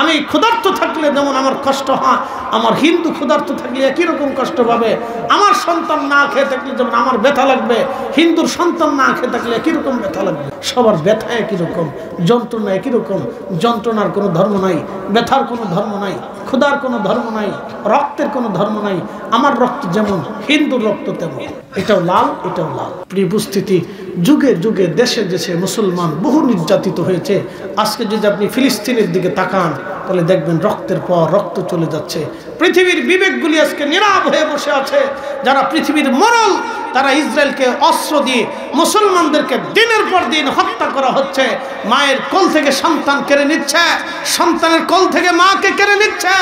আমি ক্ষুধার্ত থাকলে যেমন আমার কষ্ট হয়, আমার হিন্দু ক্ষুধার্ত থাকলে একই রকম কষ্ট পাবে। আমার সন্তান না খেয়ে থাকলে যেমন আমার ব্যথা লাগবে, হিন্দুর সন্তান না খেয়ে থাকলে একই রকম ব্যথা লাগবে। সবার ব্যথা একই রকম, যন্ত্রণা একই রকম। যন্ত্রণার কোনো ধর্ম নাই, ব্যথার কোনো ধর্ম নাই, ক্ষুধার কোনো ধর্ম নাই, রক্তের কোনো ধর্ম নাই। আমার রক্ত যেমন হিন্দুর রক্ত তেমন, এটাও লাল এটাও লাল। প্রিয় উপস্থিতি, যুগে যুগে দেশে দেশে মুসলমান বহু নির্যাতিত হয়েছে। আজকে যদি আপনি ফিলিস্তিনের দিকে তাকান তাহলে দেখবেন রক্তের পর রক্ত চলে যাচ্ছে। পৃথিবীর বিবেকগুলি আজকে নীরব হয়ে বসে আছে। যারা পৃথিবীর মোড়ল তারা ইসরায়েলকে অস্ত্র দিয়ে মুসলমানদেরকে দিনের পর দিন হত্যা করা হচ্ছে। মায়ের কোল থেকে সন্তান কেড়ে নিচ্ছে, সন্তানের কোল থেকে মাকে কেড়ে নিচ্ছে।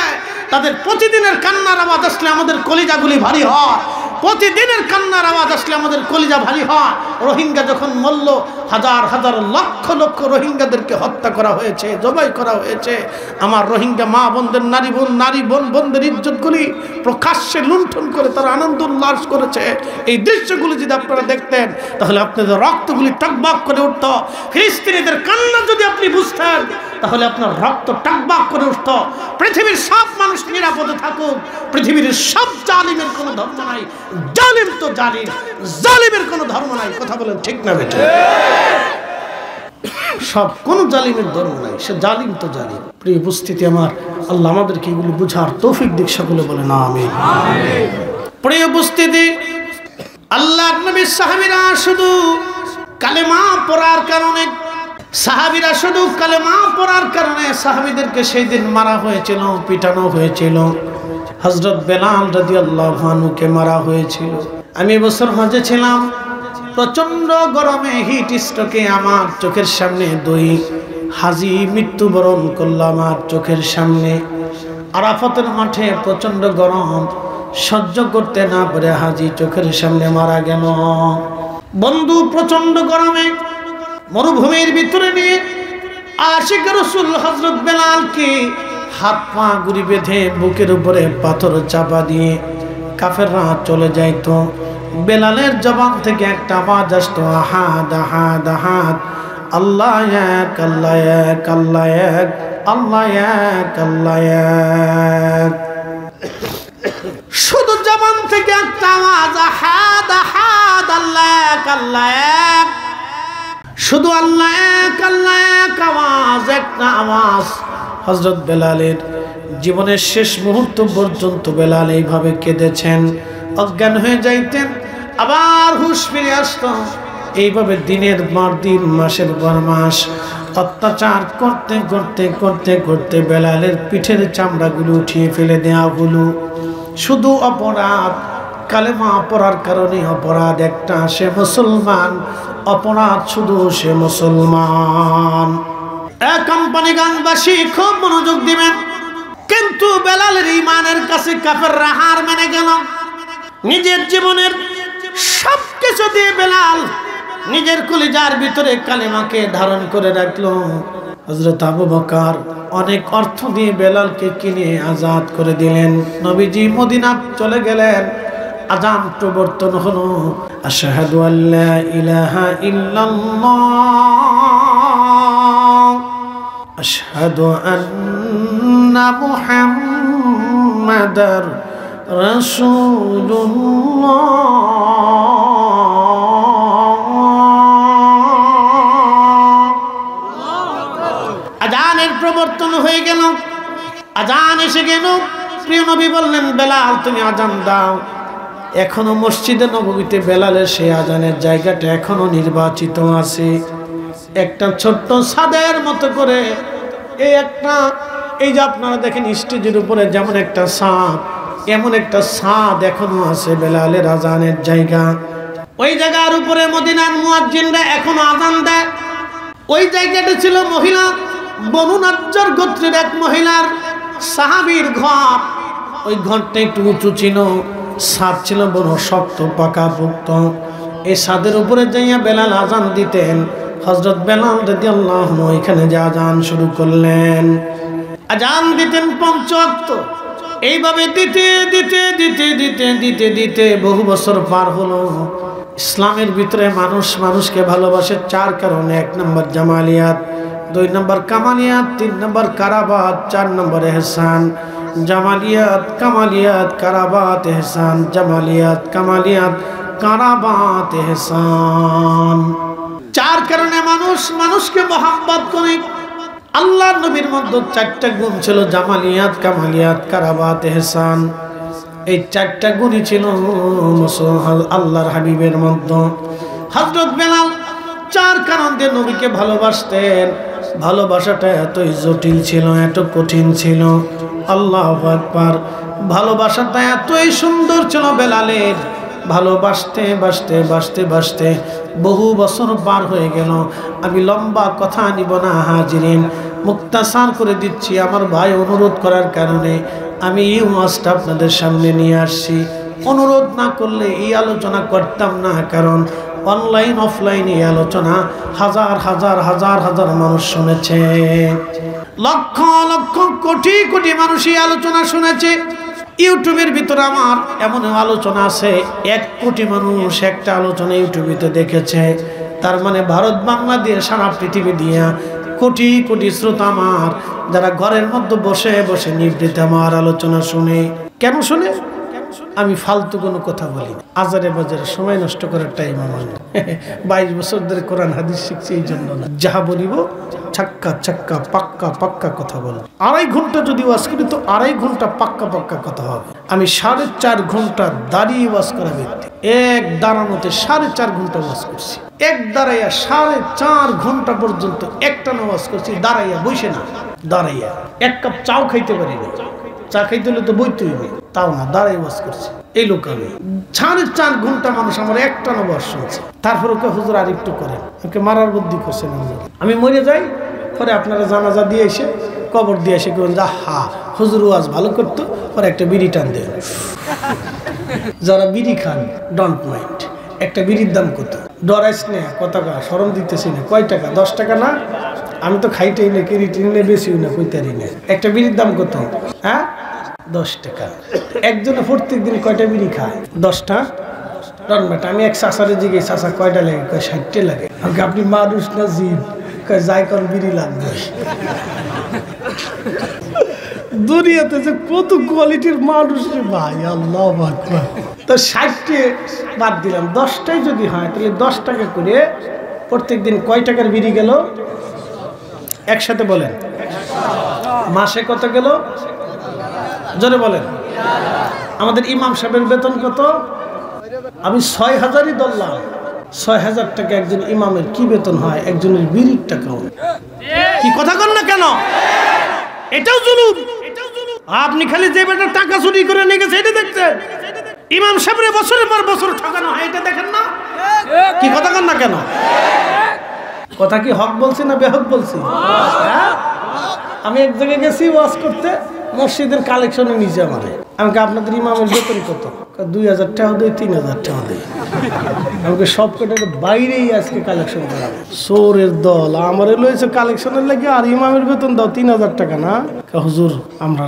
তাদের প্রতিদিনের কান্নার আওয়াজ আসলে আমাদের কলিজাগুলি ভারী হয়, প্রতিদিনের কান্নার আওয়াজ আসলে আমাদের কলিজা ভারী হয়। রোহিঙ্গা যখন মরল, হাজার হাজার লক্ষ লক্ষ রোহিঙ্গাদেরকে হত্যা করা হয়েছে, জবাই করা হয়েছে। আমার রোহিঙ্গা মা বোনদের, নারী বোনদের ইজ্জতগুলি প্রকাশ্যে লুণ্ঠন করে তারা আনন্দ উল্লাস করেছে। এই দৃশ্যগুলি যদি আপনারা দেখতেন তাহলে আপনাদের রক্তগুলি টকবক করে উঠত। ফিলিস্তিনিদের কান্না যদি আপনি বুঝতেন তাহলে আপনার রক্ত টকবক করে উঠত। পৃথিবীর সব মানুষ নিরাপদে থাকুক, পৃথিবীর সব জালিমের কোনো ধর্ম নাই। জালিম তো জালিম, জালিমের কোনো ধর্ম নাই। কথা বলেন ঠিক না বেটা? সব কোন জালিমের ধর্ম নাই, সে জালিম তো জালিম। প্রিয় উপস্থিতি আমার, আল্লাহ আমাদেরকে এগুলো বুঝার তৌফিক দিক। সকলে বলে না আমিন। প্রিয় উপস্থিতি, আল্লাহর নবী সাহাবীরা শুধু কালেমা পড়ার কারণে, সাহাবীদেরকে সেই দিন মারা হয়েছিল, পিটানো হয়েছিল। হযরত বেলাল রাদিয়াল্লাহু আনহুকে মারা হয়েছিল। আমি এবছর হজে ছিলাম, প্রচন্ড গরমে হিট স্ট্রোকে আমার চোখের সামনে দুই হাজী মৃত্যুবরণ করলো আমার চোখের সামনে। আরাফাতের মাঠে প্রচন্ড গরম সহ্য করতে না পারে হাজী চোখের সামনে মারা গেল। বন্ধু প্রচন্ড গরমে মরুভূমির ভিতরে নিয়ে আশিক রাসূল হযরত বেলালকে হাত পা গুড়ি বেঁধে বুকের উপরে পাথর চাপা দিয়ে কাফেররা চলে যাইতো। বেলালের জবান থেকে একটা আওয়াজ আসতো, আহাদ আহাদ আহাদ, আল্লাহ এক আল্লাহ এক আল্লাহ এক আল্লাহ এক আল্লাহ এক। শুধু জবান থেকে একটা আওয়াজ, আহাদ আহাদ আল্লাহ এক আল্লাহ এক, শুধু আল্লাহ এক আল্লাহ এক আওয়াজ, একটা আওয়াজ। হযরত বেলালের জীবনের শেষ মুহূর্ত পর্যন্ত বেলাল এইভাবে কেঁদেছেন, অজ্ঞান হয়ে যাইতেন, আবার হুঁশ ফিরে আসত। এইভাবে দিনের পর দিন, মাসের পর মাস অত্যাচার করতে করতে করতে করতে বেলালের পিঠের চামড়াগুলো উঠিয়ে ফেলে দেওয়া হলো। শুধু অপরাধ, কালেমা পড়ার কারণে অপরাধ একটা, সে মুসলমান। অপরাধ শুধু সে মুসলমান। কোম্পানি গানবাসী খুব মনোযোগ দিবেন। কিন্তু বেলালের ঈমানের কাছে কাফেররা হার মেনে গেল। নিজের জীবনের সবকিছু দিয়ে বেলাল নিজের কলিজার ভিতরে কালেমাকে ধারণ করে রাখলো। হযরত আবু বকর অনেক অর্থ দিয়ে বেলালকে কিনে আজাদ করে দিলেন। নবীজি মদিনা চলে গেলেন, আযান প্রবর্তন হলো, আশহাদু আল্লা ইলাহা ইল্লাল্লাহ আশহাদু আন্না মুহাম্মাদার রাসূলুল্লাহ। আযানের প্রবর্তন হয়ে গেল, আযান এসে গেল। প্রিয় নবী বললেন, বেলাল তুমি আযান দাও। এখনো মসজিদে নববীতে বেলালের সেই আজানের জায়গাটা এখনো নির্বাচিত আছে। একটা ছোট্ট ছাদের মতো করে, এই যে আপনারা দেখেন স্টেজের উপরে যেমন একটা ছাদ, এমন একটা ছাদ এখনো আছে বেলালের আজানের জায়গা। ওই জায়গার উপরে মদিনার মুয়াজ্জিনরা এখনো আজান দেয়। ওই জায়গাটা ছিল মহিলা বনু নাজ্জার গোত্রের এক মহিলার সাহাবীর ঘর। ওই ঘরটা একটু উঁচু ছিল, ছাদ ছিল বড় শক্ত পাকা পোক্ত। এই ছাদের উপরে যাইয়া বেলাল আজান দিতেন। হযরত বেলাল রাদিয়াল্লাহু আনহু এখানে যে আজান শুরু করলেন, আজান দিতেন 5 ওয়াক্ত। এইভাবে দিতে দিতে দিতে দিতে দিতে দিতে বহু বছর পার হলো। ইসলামের ভিতরে মানুষ মানুষকে ভালোবাসে চার কারণে: 1 নম্বর জামালিয়াত, 2 নম্বর কামালিয়াত, 3 নম্বর কারাবাত, 4 নম্বর এহসান। জামালিয়াত, কামালিয়াত, কারাবাত, এহসান। জামালিয়াত, কামালিয়াত, কারাবাত, এহসান। 4 কারণে মানুষ মানুষকে মহব্বত করে। আল্লাহর নবীর মধ্যে 4টা গুণ ছিল: জামালিয়াত, কামালিয়াত, কারাবাত, এহসান। এই 4টা গুণই ছিল আল্লাহর হাবিবের মধ্যে। হযরত বেলাল 4 কারণ দিয়ে নবীকে ভালোবাসতেন। ভালোবাসাটা এতই জটিল ছিল, এত কঠিন ছিল। আল্লাহু আকবার। ভালোবাসাটা এতই সুন্দর ছিল বেলালের। ভালোবাসতে বাসতে বাসতে বাসতে বহু বছর পার হয়ে গেল। আমি লম্বা কথা নিব না হাজিরিন, মুক্তাসার করে দিচ্ছি। আমার ভাই অনুরোধ করার কারণে আমি এই ওয়াজটা আপনাদের সামনে নিয়ে আসছি। অনুরোধ না করলে এই আলোচনা করতাম না, কারণ অনলাইন অফলাইন এই আলোচনা হাজার হাজার হাজার হাজার মানুষ শুনেছে। লক্ষ লক্ষ কোটি কোটি মানুষ এই আলোচনা শুনেছে। ইউটিউবের ভিতরে আমার এমন আলোচনা আছে 1 কোটি মানুষ একটা আলোচনা ইউটিউবেতে দেখেছে। তার মানে ভারত বাংলাদেশ সারা পৃথিবী দিয়া কোটি কোটি শ্রোতা আমার, যারা ঘরের মধ্যে বসে বসে নিবৃত্ত আমার আলোচনা শুনে। কেন শুনে? আমি ফালতু কোনো কথা বলি না, আজারে বাজারে সময় নষ্ট করার টাইম আমার না। 22 বছর ধরে কোরআন হাদিস শিখছি, এই জন্য না। যাহা বলিব ছাক্কা ছাক্কা পাক্কা পাক্কা কথা বল। 2.5 ঘন্টা যদি ওয়াজ করি তো 2.5 ঘন্টা পাক্কা পাক্কা কথা হবে। আমি 4.5 ঘন্টা দাঁড়িয়ে ওয়াজ করা ব্যক্তি। এক দাঁড়ানোতে 4.5 ঘন্টা ওয়াজ করছি। এক দাঁড়াইয়া 4.5 ঘন্টা পর্যন্ত একটা ওয়াজ করছি। দাঁড়াইয়া, বসে না, দাঁড়াইয়া। 1 কাপ চাও খাইতে পারি না। চা খাইতে হলে তো বইতে হইবে, তাও না, দাঁড়াই ওয়াজ করছি। এই লোক আমি 4.5 ঘন্টা মানুষ আমার একটা ওয়াজ শুনছে। তারপর ওকে হুজুর আর একটু করেন, ওকে মারার বুদ্ধি করছেন। আমি মরে যাই, পরে আপনারা জানাজা দিয়ে এসে কবর দিয়ে এসে কেউ যা হা হুজুর ওয়াজ ভালো করতো, পরে একটা বিড়ি টান দেন। যারা বিড়ি খান ডোন্ট মাইন্ড। একটা বিড়ির দাম কত? ডরাইস না, কত টাকা? সরম দিতেছি না। কয় টাকা? 10 টাকা না? আমি তো খাইতেই না, কিরিটিন না, বেশিও না, কইতারি না। একটা বিড়ির দাম কত? হ্যাঁ, 10 টাকা। একজনে প্রত্যেক দিন কয়টা বিড়ি খায়? 10টা। ডনবেটা আমি এক চাষারে জিজ্ঞেস, চাষা কয়টা লাগে? কয় 60টা লাগে। আপনি মানুষ না জিন? কয় যাই কোন বিড়ি লাগবে। দুনিয়াতে যে কত কোয়ালিটির মানুষ রে ভাই, আল্লাহু আকবার। তো 60টে বাদ দিলাম, 10টাই যদি হয় তাহলে 10 টাকা করে প্রত্যেক দিন কয় টাকার বিড়ি গেল? একসাথে বলেন, মাসে কত গেল? জোরে বলেন। আমাদের ইমাম সাহেবের বেতন কত? আমি 6000ই ধরলাম। 6000 টাকা একজন ইমামের কি বেতন হয়? একজনের বিড়ির টাকাও। কি কথা কন না কেন? এটাও জুলুম। আপনি খালি যে বেটা টাকা চুরি করে নিয়ে গেছে এটা দেখছেন? ইমাম সাহেবের বছরের পর বছর ঠকানো হয়, এটা দেখেন না? কি কথা কন না কেন? কথা কি হক বলছি না বেহক বলছি? হ্যাঁ, আমি এক জায়গায় গেছি ওয়াজ করতে, মসজিদের কালেকশনে নিচে আমারে। আমাকে আপনাদের ইমামের বেতন কত? 2000 টাকা দেয়, 3000 টাকা দেয়। আমাকে সব কটার বাইরেই আজকে কালেকশন করা। চোরের দল আমারে লয়েছে কালেকশনের লাগে, আর ইমামের বেতন দাও 3000 টাকা না? হুজুর আমরা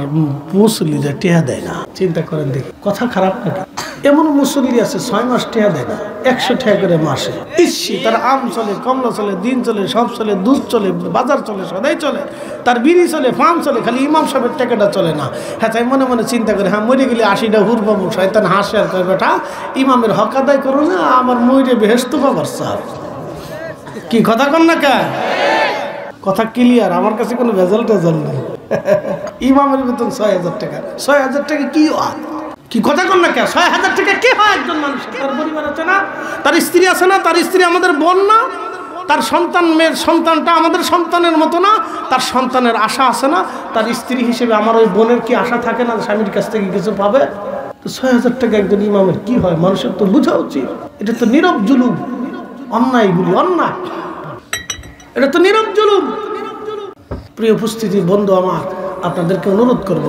মুসল্লিরা টেহা দেয় না। চিন্তা করেন দেখি, কথা খারাপ নাকি? এমন মুসল্লি আছে 6 মাস টেহা দেয় না, 100 টাকা করে মাসে। ইসি তার আম চলে, কমলা চলে, দিন চলে, সব চলে, দুধ চলে, বাজার চলে, সদাই চলে, তার বিড়ি চলে, ফার্ম চলে, খালি ইমাম সাহেবের টাকাটা চলে না। হ্যাঁ, তাই মনে মনে চিন্তা করে, হ্যাঁ মরে গেলে 80টা হুর পাবো। শয়তান হাসে আর কয়, বেটা ইমামের হক আদায় করো না, আমার মইরে বেহেশত পাবার চাও। কি কথা কন না কে? কথা ক্লিয়ার, আমার কাছে কোনো ভেজাল টেজাল নেই। ইমামের বেতন 6000 টাকা। 6000 টাকা কি হয়? কি কথা কন না কে? 6000 টাকা কি হয় একজন মানুষের? তার পরিবার আছে না, তার স্ত্রী আছে না, তার স্ত্রী আমাদের বোন না, তার সন্তান, মেয়ের সন্তানটা আমাদের সন্তানের মতো না, তার সন্তানের আশা আছে না, তার স্ত্রী হিসেবে আমার ওই বোনের কি আশা থাকে না স্বামীর কাছ থেকে কিছু পাবে? তো 6000 টাকা একজন ইমামের কি হয়? মানুষের তো বোঝা উচিত। এটা তো নীরব জুলুম, অন্যায় বলি অন্যায়, এটা তো নীরব জুলুম। প্রিয় উপস্থিতি বন্ধু আমার, আপনাদেরকে অনুরোধ করব,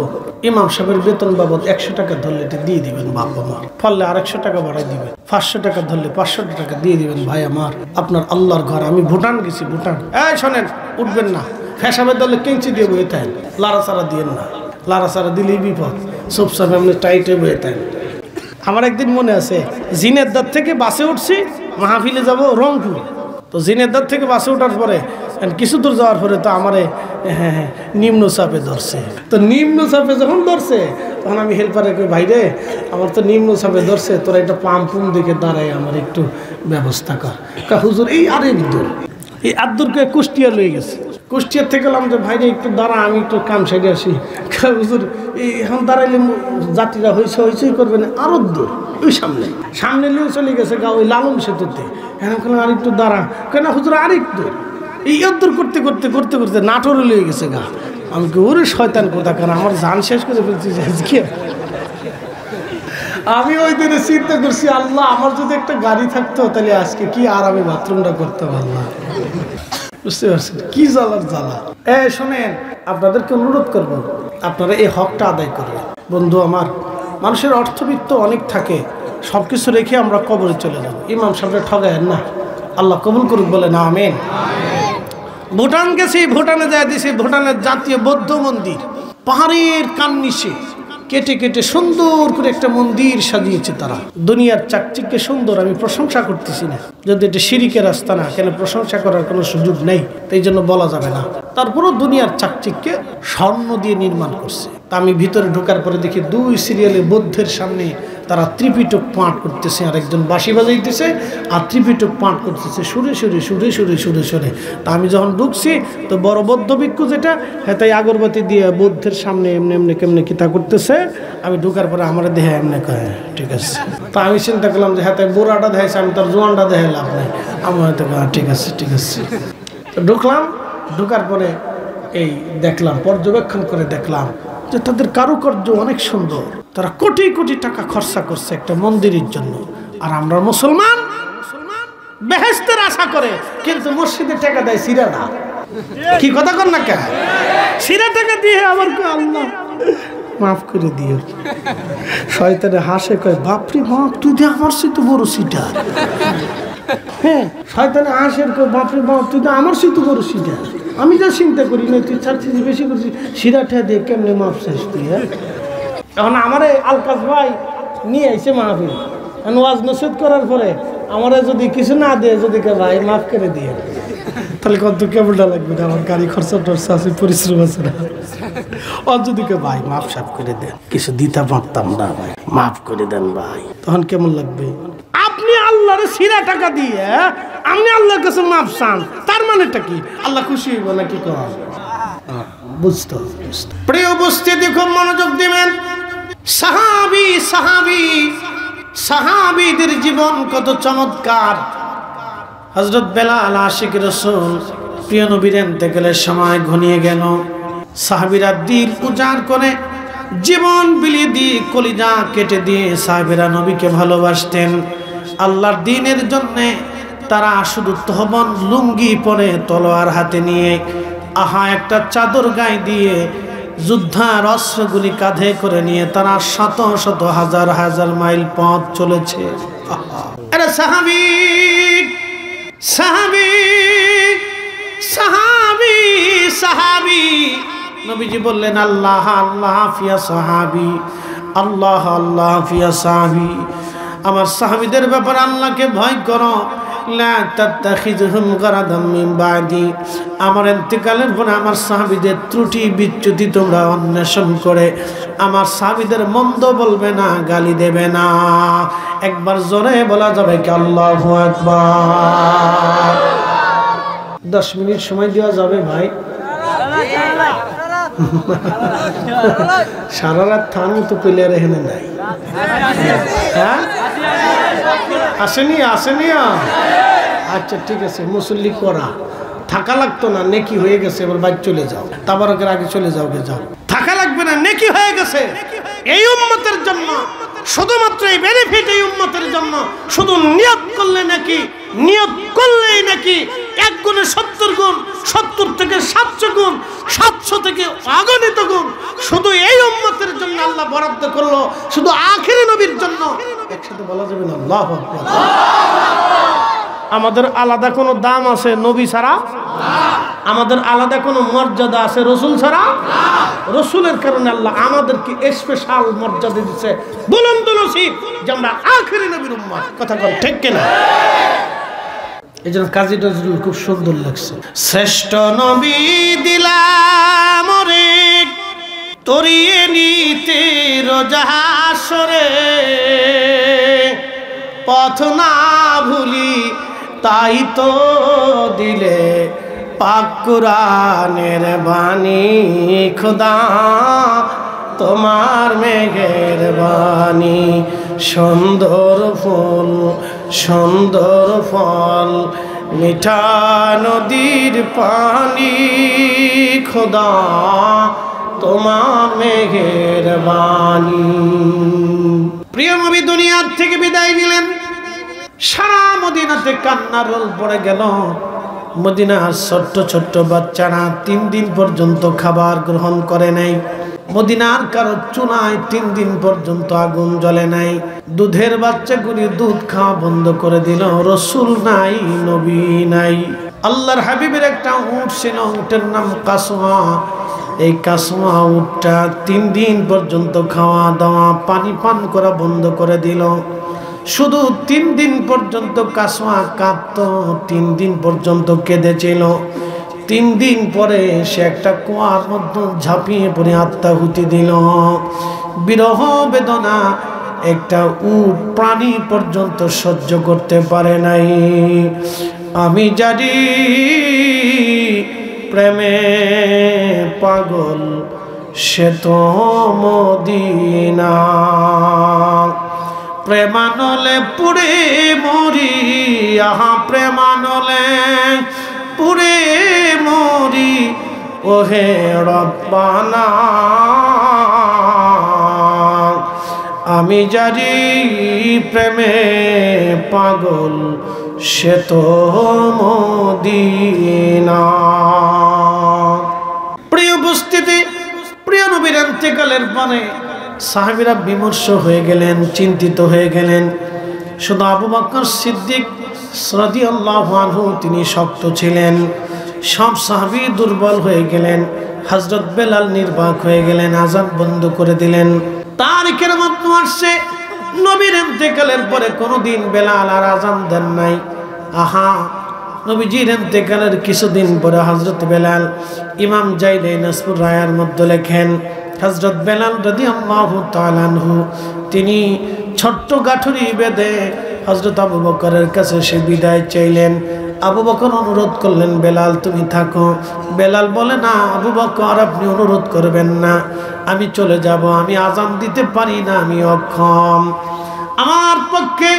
ইমাম সাহেবের বেতন বাবদ 100 টাকা ধরলে এটা দিয়ে দিবেন বাবা আমার, ফলে আর 100 টাকা বাড়াই দিবেন। 500 টাকা ধরলে 500 টাকা দিয়ে দিবেন ভাই আমার। আপনার আল্লাহর ঘর। আমি ভুটান গেছি, ভুটান। এই শোনেন, উঠবেন না, ফেসাবের দলে কেঞ্চি দিয়ে বইতে লাড়াচাড়া দিয়েন না, লাড়াচাড়া দিলেই বিপদ। সবসময় এমনি টাইটে বয়ে তাই। আমার একদিন মনে আছে জিনেদার থেকে বাসে উঠছি, মাহফিলে যাব রংপুর। তো জিনেদার থেকে বাসে ওঠার পরে কিছু দূর যাওয়ার পরে তো আমারে নিম্ন চাপে ধরছে। তো নিম্ন চাপে যখন ধরছে তখন আমি হেল্পারে কই, ভাইরে আমার তো নিম্ন চাপে ধরছে, তোরা একটা পাম্পুম দিকে দাঁড়ায় আমার একটু ব্যবস্থা কর। হুজুর এই আরেক দূর, এই আদুরকে কুষ্টিয়া লয়ে গেছে। কুষ্টিয়ার থেকে গেলাম যে ভাইরে একটু দাঁড়া, আমি একটু কাম সাইডে আসি। হুজুর এই এখন দাঁড়াইলে যাত্রীরা হইচই করবে না, আরো দূর ওই সামনে সামনে নিয়েও চলে গেছে গা ওই লালন সেতুতে। এখন আর একটু দাঁড়া, কেন হুজুর আরেক দূর। এই দূর করতে করতে করতে করতে নাটোরে লয়ে গেছে গা। আমি কি ওরে শয়তান কোথা, কেন আমার জান শেষ করে ফেলছি আজকে। আমি ওই দিনে চিন্তা করছি, আল্লাহ আমার যদি একটা গাড়ি থাকতো তাহলে আজকে কি আর আমি বাথরুমটা করতে পারলাম। বুঝতে পারছেন কি জ্বালার জ্বালা। শোনেন, আপনাদেরকে অনুরোধ করব, আপনারা এই হকটা আদায় করবেন। বন্ধু আমার, মানুষের অর্থবিত্ত অনেক থাকে, সব কিছু রেখে আমরা কবরে চলে যাব। ইমাম সাহেবরা ঠগায়েন না, আল্লাহ কবুল করুক বলে না আমিন। ভুটান গেছি, ভুটানে যায় দিছি, ভুটানের জাতীয় বৌদ্ধ মন্দির পাহাড়ের কান্নিশে কেটে কেটে সুন্দর করে একটা মন্দির সাজিয়েছে তারা। দুনিয়ার চাকচিক্যে সুন্দর, আমি প্রশংসা করতেছি না, যদি এটা শিরিকের রাস্তা না, কেন প্রশংসা করার কোনো সুযোগ নেই, তাই জন্য বলা যাবে না। তারপরও দুনিয়ার চাকচিক্যে স্বর্ণ দিয়ে নির্মাণ করছে। তা আমি ভিতরে ঢোকার পরে দেখি 2 সিরিয়ালে বৌদ্ধের সামনে তারা ত্রিপিটক পাঠ করতেছে, আর একজন বাঁশি বাজাইতেছে আর ত্রিপিটক পাঠ করতেছে সুরে সুরে সুরে সুরে সুরে সুরে। তা আমি যখন ঢুকছি তো বড় বৌদ্ধ ভিক্ষু যেটা, হ্যাঁ তাই আগরবাতি দিয়ে বৌদ্ধের সামনে এমনি এমনি কেমনি কিতা করতেছে। আমি ঢুকার পরে আমার দেহে এমনি কয় ঠিক আছে। তা আমি চিন্তা করলাম যে হ্যাঁ তাই বুড়াটা দেখাইছে, আমি তার জোয়ানটা দেখে লাভ নেই, আমি হয়তো ঠিক আছে ঠিক আছে। তো ঢুকলাম, ঢুকার পরে এই দেখলাম, পর্যবেক্ষণ করে দেখলাম যে তাদের কারুকার্য অনেক সুন্দর। তারা কোটি কোটি টাকা খরচা করছে একটা মন্দিরের জন্য। আর আমরা মুসলমান বেহেশতের আশা করে, কিন্তু মসজিদে টাকা দেয় সিরা না। কি কথা কর না কেন? সিরা টাকা দিয়ে আবার আল্লাহ মাফ করে দিও। শয়তানে হাসে কয়, বাপরে বাপ, তুই দিয়ে আমার তো বড় সিটা। হ্যাঁ, শয়তানে হাসে কয়, বাপরে বাপ, তুই দিয়ে আমার তো বড় সিটা। আমি যা চিন্তা করি না, তুই চাচ্ছিস বেশি করছিস, সিরাটা দিয়ে কেমনে মাপ চাইস তুই? হ্যাঁ, এখন আমারে আলকাস ভাই নিয়ে আইসে মাহফিল, ওয়াজ নসিহত করার পরে আমারে যদি কিছু না দেয়, যদি কে ভাই মাফ করে দিয়ে, তাহলে কত কেমনটা লাগবে না? আমার গাড়ি খরচা টরচা আছে, পরিশ্রম আছে না। আর যদি কে ভাই মাফ সাফ করে দেন, কিছু দিতে পারতাম না ভাই, মাফ করে দেন ভাই, তখন কেমন লাগবে? আপনি আল্লাহর সিরা টাকা দিয়ে আপনি আল্লাহর কাছে মাফ চান, তার মানেটা কি? আল্লাহ খুশি হইব নাকি? বুঝতে প্রিয় উপস্থিতি, খুব মনোযোগ দিবেন। সাহাবী সাহাবী সাহাবীদের জীবন কত চমৎকার। হযরত বেলাল আশিক রাসূল প্রিয় নবীর ইন্তেকালের সময় ঘনিয়ে গেল। সাহাবীরা দিল উজাড় করে জীবন বিলিয়ে দিয়ে, কলিজা কেটে দিয়ে সাহাবীরা নবীকে ভালোবাসতেন। আল্লাহর দ্বীনের জন্য তারা শুধু তহবন লুঙ্গি পরে, তলোয়ার হাতে নিয়ে, আহা একটা চাদর গায়ে দিয়ে, যুদ্ধার অস্ত্রগুলি কাঁধে করে নিয়ে তারা শত শত হাজার হাজার মাইল পথ চলেছে। আরে সাহাবী সাহাবী সাহাবী সাহাবী, নবীজি বললেন, আল্লাহ আল্লাহ ফিয়া সাহাবী, আল্লাহ আল্লাহ ফিয়া সাহাবী। আমার সাহাবীদের ব্যাপারে আল্লাহকে ভয় করো। লা তাত্তাখিযুহুম গারাদাম মিন বাদি, আমার ইন্তেকালের পরে আমার সাহাবীদের ত্রুটি বিচ্যুতি তোমরা অন্বেষণ করে আমার সাহাবীদের মন্দ বলবে না, গালি দেবে না। একবার জোরে বলা যাবে কি আল্লাহু আকবার? 10 মিনিট সময় দেওয়া যাবে ভাই? সারা রাত থামি তো প্লেয়ার এখানে নাই। হ্যাঁ, আসেনি আসেনি? আচ্ছা ঠিক আছে, মুসল্লি করা থাকা লাগতো না, নেকি হয়ে গেছে, এবার বাইক চলে যাও, তাবারকের আগে চলে যাও, যাও, থাকা লাগবে না, নেকি হয়ে গেছে। এই উম্মতের জন্য শুধুমাত্র এই বেনিফিট, এই উম্মতের জন্য শুধু নিয়ত করলে নাকি, নিয়ত করলেই নাকি 1 গুণে 70 গুণ, 70 থেকে 700 গুণ, 700 থেকে অগণিত গুণ শুধু এই উম্মতের জন্য আল্লাহ বরাদ্দ করলো, শুধু আখিরি নবীর জন্য। একসাথে বলা যাবে না আল্লাহু আকবার? আমাদের আলাদা কোনো দাম আছে নবী ছাড়া? আমাদের আলাদা কোনো মর্যাদা আছে রসুল ছাড়া? রসুলের কারণে আল্লাহ আমাদেরকে স্পেশাল মর্যাদা দিচ্ছে, বুলন্দ নসিব যে আমরা আখেরি নবীর উম্মত। কথা বল ঠিক কিনা? এই জন্য কাজী নজরুল খুব সুন্দর লাগছে, শ্রেষ্ঠ নবী দিলাম রে তরিয়ে নিতে রোজাহাসরে, পথ না ভুলি তাই তো দিলে পাক কুরআনের বাণী, খোদা তোমার মেঘের বাণী, সুন্দর ফুল সুন্দর ফল মিঠা নদীর পানি, খোদা তোমার মেঘের বাণী। প্রিয় নবী দুনিয়ার থেকে বিদায় নিলেন, সারা মদিনাতে কান্নার রোল পড়ে গেল। মদিনার ছোট্ট ছোট্ট বাচ্চারা 3 দিন পর্যন্ত খাবার গ্রহণ করে নাই। মদিনার কারো চুলায় 3 দিন পর্যন্ত আগুন জ্বলে নাই। দুধের বাচ্চাগুলি দুধ খাওয়া বন্ধ করে দিল। রসুল নাই, নবী নাই। আল্লাহর হাবিবের একটা উট ছিল, উটের নাম কাসওয়া। এই কাসওয়া উটটা 3 দিন পর্যন্ত খাওয়া দাওয়া পানি পান করা বন্ধ করে দিল। শুধু 3 দিন পর্যন্ত কাসওয়া কাঁদত, 3 দিন পর্যন্ত কেঁদেছিল। 3 দিন পরে সে একটা কুয়ার মধ্যে ঝাঁপিয়ে পড়ে আত্মাহুতি দিল। বিরহ বেদনা একটা উট প্রাণী পর্যন্ত সহ্য করতে পারে নাই। আমি জানি প্রেমে পাগল সে তো মদিনা, প্রেমানলে পুড়ে মরি, আহা প্রেমানলে পুড়ে মরি, ওহে রব্বানা। আমি জানি প্রেমে পাগল সে তো মদিনা। প্রিয় উপস্থিতি, প্রিয় নবীর ইন্তেকালের পরে সাহাবীরা বিমর্ষ হয়ে গেলেন, চিন্তিত হয়ে গেলেন। শুধু আবু বকর সিদ্দিক রাদিয়াল্লাহু আনহু তিনি শক্ত ছিলেন। সব সাহাবী দুর্বল হয়ে গেলেন। হযরত বেলাল নির্বাক হয়ে গেলেন, আযান বন্ধ করে দিলেন। তারিখের মধ্যে আসছে নবীর ইন্তেকালের পরে কোনোদিন বেলাল আর আযান দেন নাই। আহা, নবীজির ইন্তেকালের কিছুদিন পরে হযরত বেলাল ইমাম জাইলে নাসপুর রায়ার মধ্যে লেখেন, হযরত বেলাল রাদিয়াল্লাহু তাআলা আনহু তিনি ছোট্ট গাঠুরি বেঁধে হযরত আবু বকরের কাছে সে বিদায় চাইলেন। আবু বকর অনুরোধ করলেন, বেলাল তুমি থাকো। বেলাল বলে, না আবু বকর আপনি অনুরোধ করবেন না, আমি চলে যাব, আমি আযান দিতে পারি না, আমি অক্ষম। আমার পক্ষে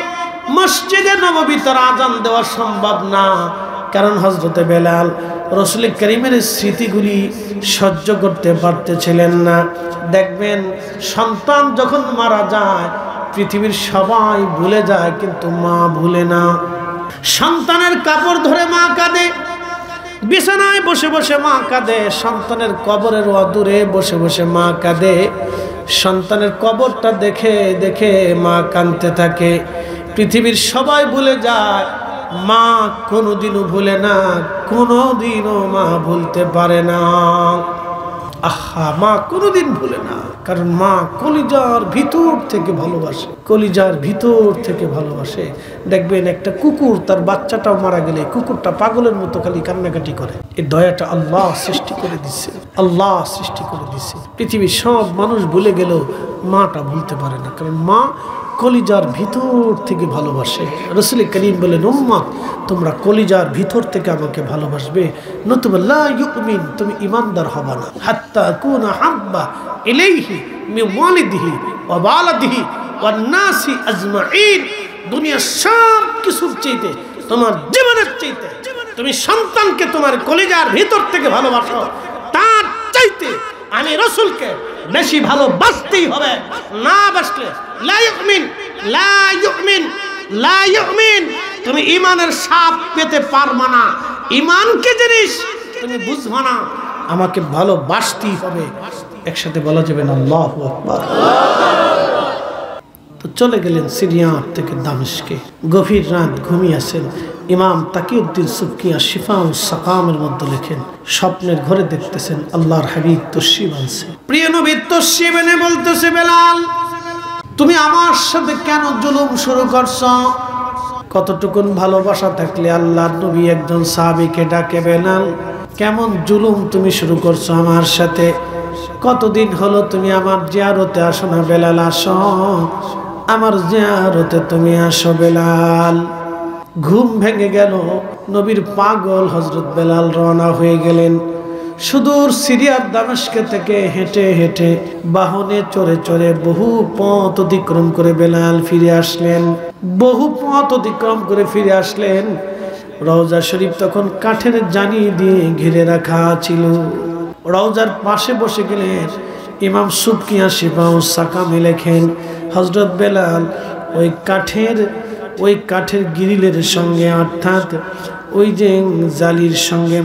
মসজিদে নববীতে আযান দেওয়া সম্ভব না। কারণ হযরতে বেলাল রাসূল কারীমের স্মৃতিগুলি সহ্য করতে পারতেছিলেন না। দেখবেন সন্তান যখন মারা যায় পৃথিবীর সবাই ভুলে যায়, কিন্তু মা ভুলে না। সন্তানের কাপড় ধরে মা কাঁদে, বিছানায় বসে বসে মা কাঁদে, সন্তানের কবরের অদূরে বসে বসে মা কাঁদে। সন্তানের কবরটা দেখে দেখে মা কাঁদতে থাকে। পৃথিবীর সবাই ভুলে যায়, মা কোনোদিনও ভুলে না, কোনোদিনও মা ভুলতে পারে না। আহা, মা কোনোদিন ভুলে না, কারণ মা কলিজার ভিতর থেকে ভালোবাসে, কলিজার ভিতর থেকে ভালোবাসে। দেখবেন একটা কুকুর তার বাচ্চাটাও মারা গেলে কুকুরটা পাগলের মতো খালি কান্নাকাটি করে। এই দয়াটা আল্লাহ সৃষ্টি করে দিচ্ছে, আল্লাহ সৃষ্টি করে দিচ্ছে। পৃথিবীর সব মানুষ ভুলে গেলেও মাটা ভুলতে পারে না, কারণ মা কলিজার ভিতর থেকে ভালোবাসে। রাসূল করিম বলেন, উম্মত তোমরা কলিজার ভিতর থেকে আমাকে ভালোবাসবে, নতুবা লা ইউমিন, তুমি ঈমানদার হবে না। হাত্তা কুনা হাব্বা ইলাইহি মিন ওয়ালিদিহি ওয়া ওয়ালাদিহি ওয়ান নাসি আজমাইন। দুনিয়ার সব কিছুর চাইতে, তোমার জীবনের চাইতে তুমি সন্তানকে তোমার কলিজার ভিতর থেকে ভালোবাসো, তার চাইতে আমি রাসূলকে বেশি ভালোবাসতেই হবে। না বাসলে লা ইউমিন, লা ইউমিন, লা ইউমিন, তুমি ঈমানের স্বাদ পেতে পারবে না। ঈমানকে জিনিস তুমি বুঝবে না, আমাকে ভালোবাসতেই হবে। একসাথে বলা যাবে না আল্লাহু আকবার। তো চলে গেলেন সিরিয়া থেকে দামেস্কে। গভীর রাত ঘুমিয়ে আছেন, ইমাম তাকিউদ্দিন সুবকি শিফাউস সাকামের মধ্যে লেখেন, স্বপ্নের ঘরে দেখতেছেন আল্লাহর হাবিব তশরিফ আনছে। প্রিয় নবী তশরিফ এনে বলতেছে, বেলাল তুমি আমার সাথে কেন জুলুম শুরু করছো? কতটুকুন ভালোবাসা থাকলে আল্লাহর নবী একজন সাহাবীকে ডাকে, বেলাল কেমন জুলুম তুমি শুরু করছো আমার সাথে? কতদিন হলো তুমি আমার জিয়ারতে আসো না? বেলাল আসো, আমার জিয়ারতে তুমি আসো বেলাল। ঘুম ভেঙে গেল, নবীর পাগল হযরত বেলাল রওনা হয়ে গেলেন। সুদূর সিরিয়ার দামেস্ক থেকে হেঁটে হেঁটে বাহনে চড়ে চড়ে বহু পথ অতিক্রম করে বেলাল ফিরে আসলেন। বহু পথ অতিক্রম করে ফিরে আসলেন। রওজা শরীফ তখন কাঠের জানি দিয়ে ঘিরে রাখা ছিল। রওজার পাশে বসে গেলেন। ইমাম সুবকি শিফাউস সাকামে লেখেন, হযরত বেলাল ওই কাঠের গ্রিলের সঙ্গে, অর্থাৎ ওই যে জালির সঙ্গে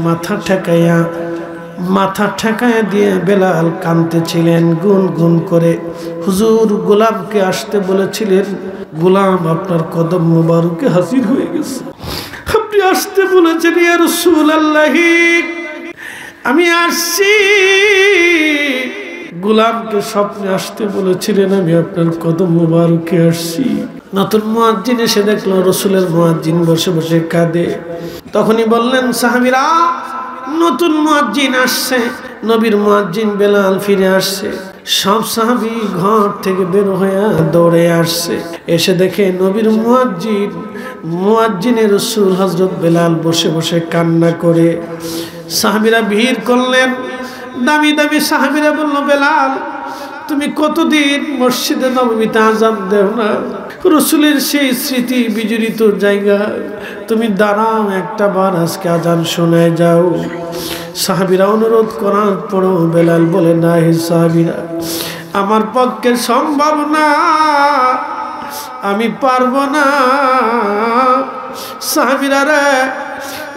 মাথা ঠেকায়া দিয়ে বেলাল কাঁদতেছিলেন গুনগুন করে। হুজুর গোলামকে আসতে বলেছিলেন, গোলাম আপনার কদম মুবারকে হাজির হয়ে গেছে। আপনি আসতে বলেছেন ইয়া রাসূলুল্লাহ, আমি আসছি। গোলামকে স্বপ্নে আসতে বলেছিলেন, আমি আপনার কদম মুবারকে আসছি। নতুন মুয়াজ্জিন এসে দেখলো রাসূলের মুয়াজ্জিন বসে বসে কাঁদে। তখনই বললেন সাহাবীরা, নতুন মুয়াজ্জিন আসছে, নবীর মুয়াজ্জিন বেলাল ফিরে আসছে। সব সাহাবী ঘর থেকে বের হয়ে দৌড়ে আসছে। এসে দেখে নবীর মুয়াজ্জিনে রাসূল হযরত বেলাল বসে বসে কান্না করে। সাহাবীরা ভিড় করলেন, দামি দামি সাহাবীরা বলল, বেলাল তুমি কতদিন মসজিদে নববীতে আযান দেও না? রাসূলের সেই স্মৃতি বিজড়িত জায়গা, তুমি দাঁড়াও, একটা বার আজকে আযান শোনায় যাও। সাহাবীরা অনুরোধ করার পরও বেলাল বলে, না হে সাহাবীরা, আমার পক্ষে সম্ভব না, আমি পারবো না। সাহাবীরা রে,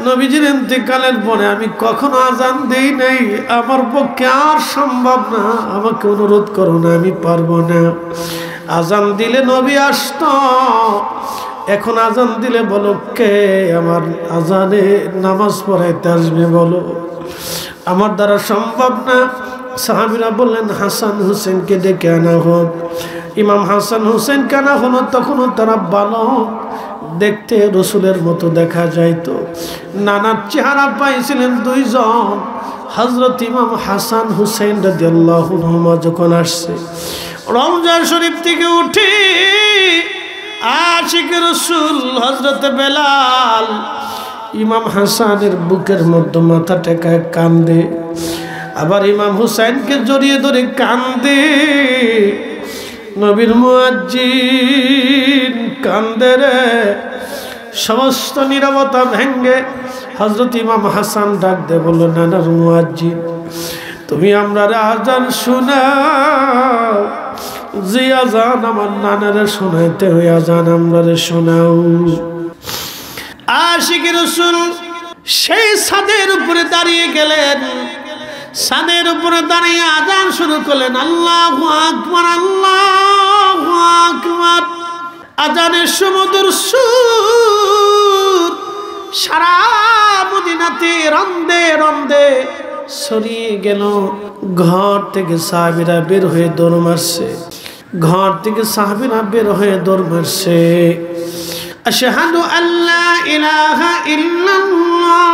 নবীজির ইন্তেকালের পরে আমি কখনো আযান দেই নাই, আমার পক্ষে আর সম্ভব না, আমাকে অনুরোধ করো না, আমি পারবো না। আযান দিলে নবী আসতো, এখন আযান দিলে বলো কে আমার আযানে নামাজ পড়াইতে আসবে বলো, আমার দ্বারা সম্ভব না। সাহাবীরা বললেন, হাসান হুসেনকে ডেকে আনা হোক। ইমাম হাসান হুসেন কানা হলো, তখনও তারা বালক, দেখতে রসুলের মতো দেখা যাইতো। নানার চেহারা পাইছিলেন দুইজন। হযরত ইমাম হাসান হুসেন রাদিয়াল্লাহু আনহুমা যখন আসছে রওজা শরীফ থেকে উঠে, আশিকে রসুল হযরত বেলাল ইমাম হাসানের বুকের মধ্যে মাথা টেকায় কান্দে, আবার ইমাম হুসাইনকে জড়িয়ে ধরে কান্দে। নবীর মুয়াজ্জিন কান্দে রে। সমস্ত নীরবতা ভেঙ্গে হযরত ইমাম হাসান ডাক দে বলল, নানার মুয়াজ্জিন, তুমি আমরা আযান শোনাও, যে আযান আমার নানারে শোনাইতে ওই আযান আমরা শোনাও। আশিক রাসূল সেই ছাদের উপরে দাঁড়িয়ে গেলেন। ছাদের উপরে দাঁড়িয়ে আযান শুরু করলেন, আল্লাহু আকবার, আল্লাহু আকবার। আযানের সুমধুর সুর সারা মদিনাতে রন্দে রন্দে ছড়িয়ে গেল। ঘর থেকে সাহাবীরা বের হয়ে দৌড় মারছে, ঘর থেকে সাহাবীরা বের হয়ে দৌড় মারছে। আশহাদু আল্লা ইলাহা ইল্লাল্লাহ,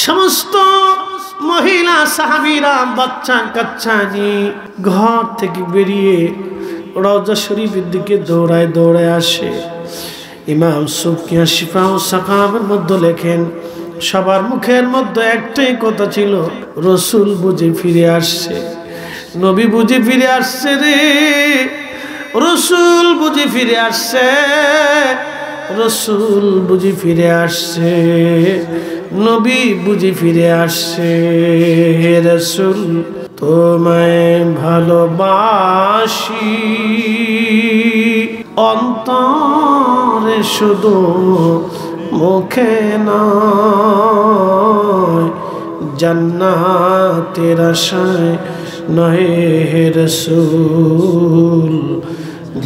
সমস্ত মহিলা সাহাবীরা বাচ্চা কাচ্চা নিয়ে ঘর থেকে বেরিয়ে রওজা শরীফের দিকে দৌড়ায় দৌড়ায় আসে। ইমাম সুবকি শিফাউস সাকামের মধ্যে লেখেন, সবার মুখের মধ্যে একটাই কথা ছিল, রসুল বুঝে ফিরে আসছে, নবী বুঝে ফিরে আসছে রে, রসুল বুঝে ফিরে আসছে, রসুল বুঝে ফিরে আসছে, নবী বুঝে ফিরে আসছে। হে রসুল তোমায় ভালোবাসি, অন্তরে শুধু মুখে নয়, জান্নাতের আশায় নহে হে রাসূল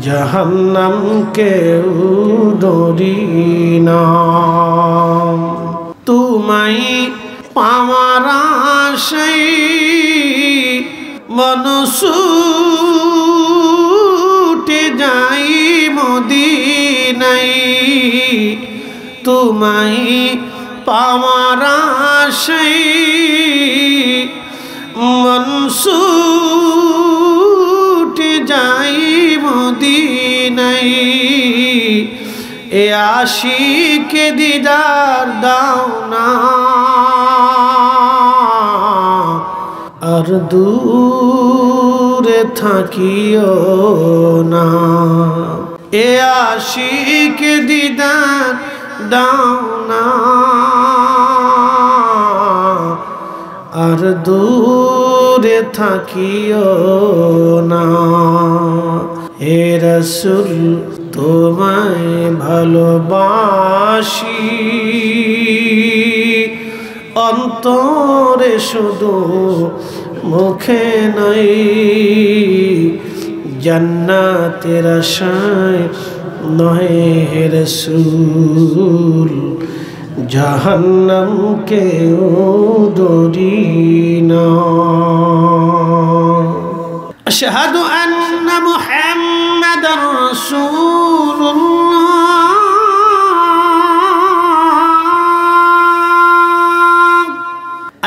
জাহান্নাম কেউ ডরি না তোমায় পাওয়ার আশায় মন ছুটে যাই মদিনায় তোমায় পাওয়ার আশায় মন ছুটে যাই মদিনায় এ আশিকে দিদার দাও না আর দূরে থাকিও না এ আশিকে দিদার দাও না আর দূরে থাকিও না হে রাসূল তোমায় ভালোবাসি অন্তরে শুধু মুখে নাই জান্নাতের আশায় নহে হে রাসূল জাহান্নাম কেউ ডরি না আশহাদু আন্না মুহাম্মাদার রাসূলুল্লাহ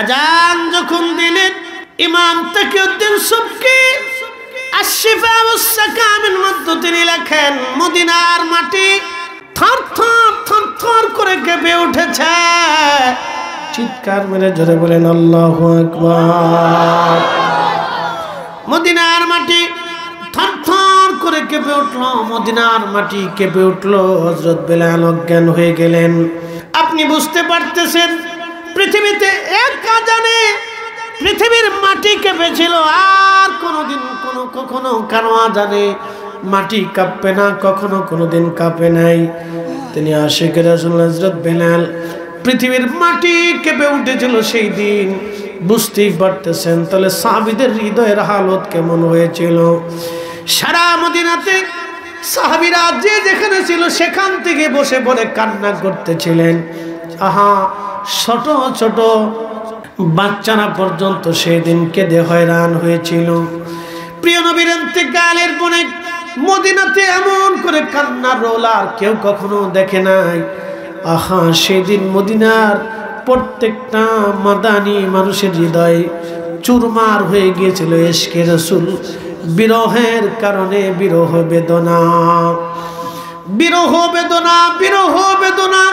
আজান যখন দিলেন ইমাম তাকিউদ্দিন সুবকি আশ-শিফা ওয়াস সাকামের মধ্যে তিনি লেখেন মদিনার মাটি থরথর থরথর করে কেঁপে উঠেছে চিৎকার মেরে জোরে বলেন আল্লাহু আকবার মদিনার মাটি থরথর করে কেঁপে উঠলো মদিনার মাটি কেঁপে উঠলো হযরত বেলাল অজ্ঞান হয়ে গেলেন আপনি বুঝতে পারতেছেন পৃথিবীতে এক আজানে পৃথিবীর মাটি কেঁপেছিল আর কোনোদিন কখনো কারো আজানে মাটি কাঁপবে না কখনো কোনোদিন কাঁপে নাই তিনি আশিক রাসূল হযরত বেলাল পৃথিবীর মাটি কেঁপে উঠেছিল সেই দিন বুঝতেই পারতেছেন তাহলে সাহাবীদের হৃদয়ের হালত কেমন হয়েছিল সারা মদিনাতে সাহাবীরা যে যেখানে ছিল সেখান থেকে বসে পড়ে কান্না করতেছিলেন আহা ছোট ছোট বাচ্চারা পর্যন্ত সেই দিন কেঁদে হয়রান হয়েছিল প্রিয় নবীর ইন্তেকালের পরে মদিনাতে এমন করে কান্নার রোল আর কেউ কখনো দেখে নাই আহা সেদিন মদিনার প্রত্যেকটা মাদানী মানুষের হৃদয় চুরমার হয়ে গিয়েছিল ইশকে রাসূল বিরহের কারণে বিরহ বেদনা বিরহ বেদনা বিরহ বেদনা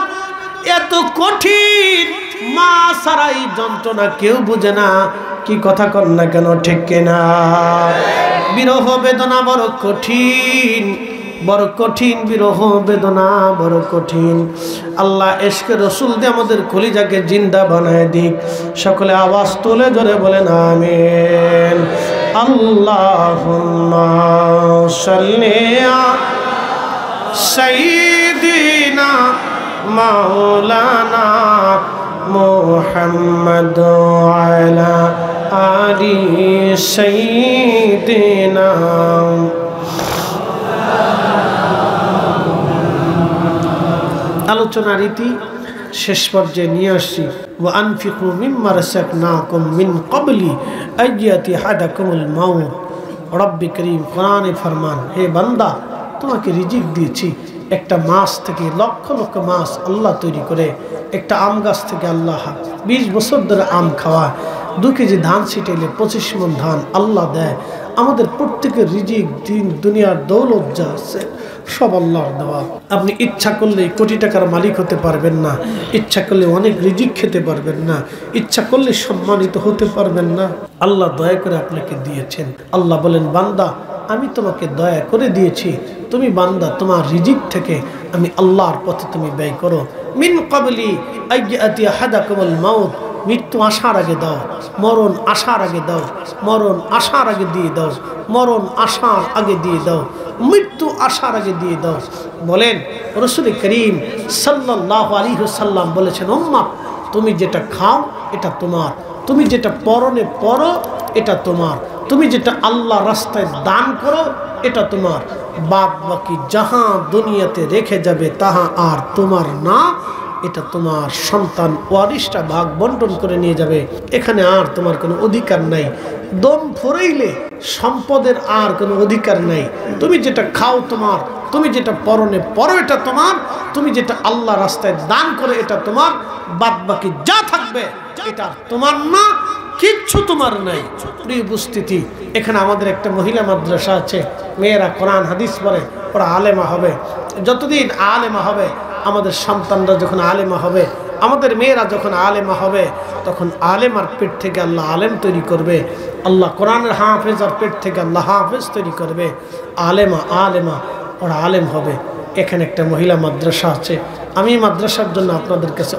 এত কঠিন মা সারাই যন্ত্রণা কেউ বুঝে না কি কথা কর না কেন ঠিক কিনা বিরহ বেদনা বড় কঠিন বিরহ বেদনা বড় কঠিন আল্লাহ ইশকে রাসূল দিয়ে আমাদের কলিজাকে জিন্দা বানায় দিক সকলে আওয়াজ তুলে ধরে বলেন আমিন আল্লাহুম্মা সাল্লি আলা সাইয়্যিদিনা মাওলানা মুহাম্মদ আলা আলি সাইয়্যিদিনা আলোচনা রীতি শেষ পর্যায়ে নিয়ে আসছি ওয়া আনফিকু মিম্মা রাযাকনাকুম মিন ক্বাবলি আইয়াতি হাদাকুমুল মাউত রব্বি করিম কোরআনে ফরমান হে বান্দা তোমাকে রিজিক দিয়েছি একটা মাছ থেকে লক্ষ লক্ষ মাছ আল্লাহ তৈরি করে একটা আম গাছ থেকে আল্লাহ 20 বছর ধরে আম খাওয়া 2 কেজি ধান ছিটাইলে 25 মণ ধান আল্লাহ দেয় আমাদের প্রত্যেকের রিজিক দিন দুনিয়ার দৌলত যা আছে সব আল্লাহর দেওয়া আপনি ইচ্ছা করলে কোটি টাকার মালিক হতে পারবেন না ইচ্ছা করলে অনেক রিজিক খেতে পারবেন না ইচ্ছা করলে সম্মানিত হতে পারবেন না আল্লাহ দয়া করে আপনাকে দিয়েছেন আল্লাহ বলেন বান্দা আমি তোমাকে দয়া করে দিয়েছি তুমি বান্দা তোমার রিজিক থেকে আমি আল্লাহর পথে তুমি ব্যয় করো মিন ক্বাবলি আইয়াতি আহাদাকুমুল মাউত মৃত্যু আসার আগে দাও মরণ আসার আগে দাও মরণ আসার আগে দিয়ে দাও মরণ আসার আগে দিয়ে দাও মৃত্যু আসার আগে দিয়ে দাও বলেন রাসূল করিম সাল্লাল্লাহু আলাইহি ওয়াসাল্লাম বলেছেন উম্মাহ তুমি যেটা খাও এটা তোমার তুমি যেটা পরনে পরো এটা তোমার তুমি যেটা আল্লাহ রাস্তায় দান করো এটা তোমার, বাদ বাকি যাহা দুনিয়াতে রেখে যাবে তাহা আর তোমার না, এটা তোমার সন্তান ওয়ারিশটা ভাগ বন্টন করে নিয়ে যাবে, এখানে আর তোমার কোনো অধিকার নাই। দম ফুরাইলে সম্পদের আর কোনো অধিকার নাই। তুমি যেটা খাও তোমার, তুমি যেটা পরনে পরো এটা তোমার, তুমি যেটা আল্লাহ রাস্তায় দান করে এটা তোমার, বাদ বাকি যা থাকবে এটা তোমার না, কিচ্ছু তোমার নাই। প্রিয় উপস্থিতি, এখানে আমাদের একটা মহিলা মাদ্রাসা আছে, মেয়েরা কোরআন হাদিস পড়ে, ওরা আলেমা হবে। যতদিন আলেমা হবে, আমাদের সন্তানরা যখন আলেমা হবে, আমাদের মেয়েরা যখন আলেমা হবে, তখন আলেমার পেট থেকে আল্লাহ আলেম তৈরি করবে। আল্লাহ কোরআনের হাফেজ আর পেট থেকে আল্লাহ হাফেজ তৈরি করবে। আলেমা ওরা আলেম হবে। এখানে একটা মহিলা মাদ্রাসা আছে। আমি মাদ্রাসার জন্য আপনাদের কাছে